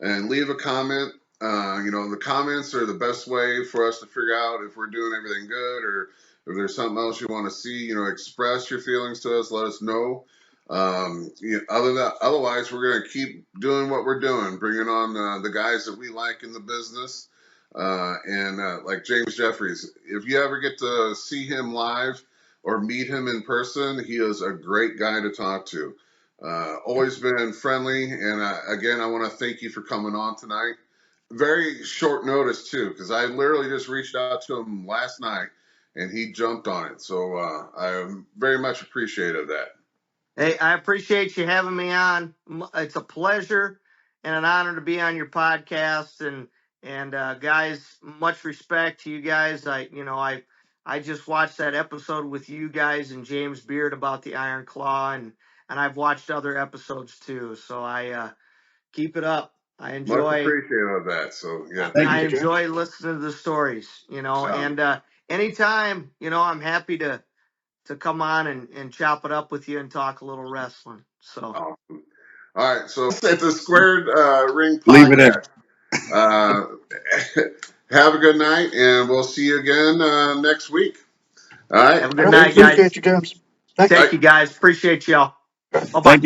and leave a comment. You know, the comments are the best way for us to figure out if we're doing everything good or if there's something else you want to see. You know, express your feelings to us. Let us know. Otherwise, we're going to keep doing what we're doing, bringing on the guys that we like in the business. And like James Jeffries, if you ever get to see him live or meet him in person, he is a great guy to talk to. Always been friendly. And again, I want to thank you for coming on tonight. very short notice too, because I literally just reached out to him last night, and he jumped on it. So I very much appreciative of that. Hey, I appreciate you having me on. It's a pleasure and an honor to be on your podcast. And guys, much respect to you guys. I just watched that episode with you guys and James Beard about the Iron Claw, and I've watched other episodes too. So I keep it up. I Much enjoy. appreciative of that. So yeah, Thank thank I you. you. enjoy listening to the stories. Sounds And anytime, I'm happy to come on and chop it up with you and talk a little wrestling. So awesome. All right, so at the Squared Ring Leave it in. podcast. Uh, have a good night, and we'll see you again next week. All right. have a good Yep, night, Thank you. guys. appreciate you, James. Thank you. All Thank right. you, guys. Appreciate y'all. Bye bye. Thank you.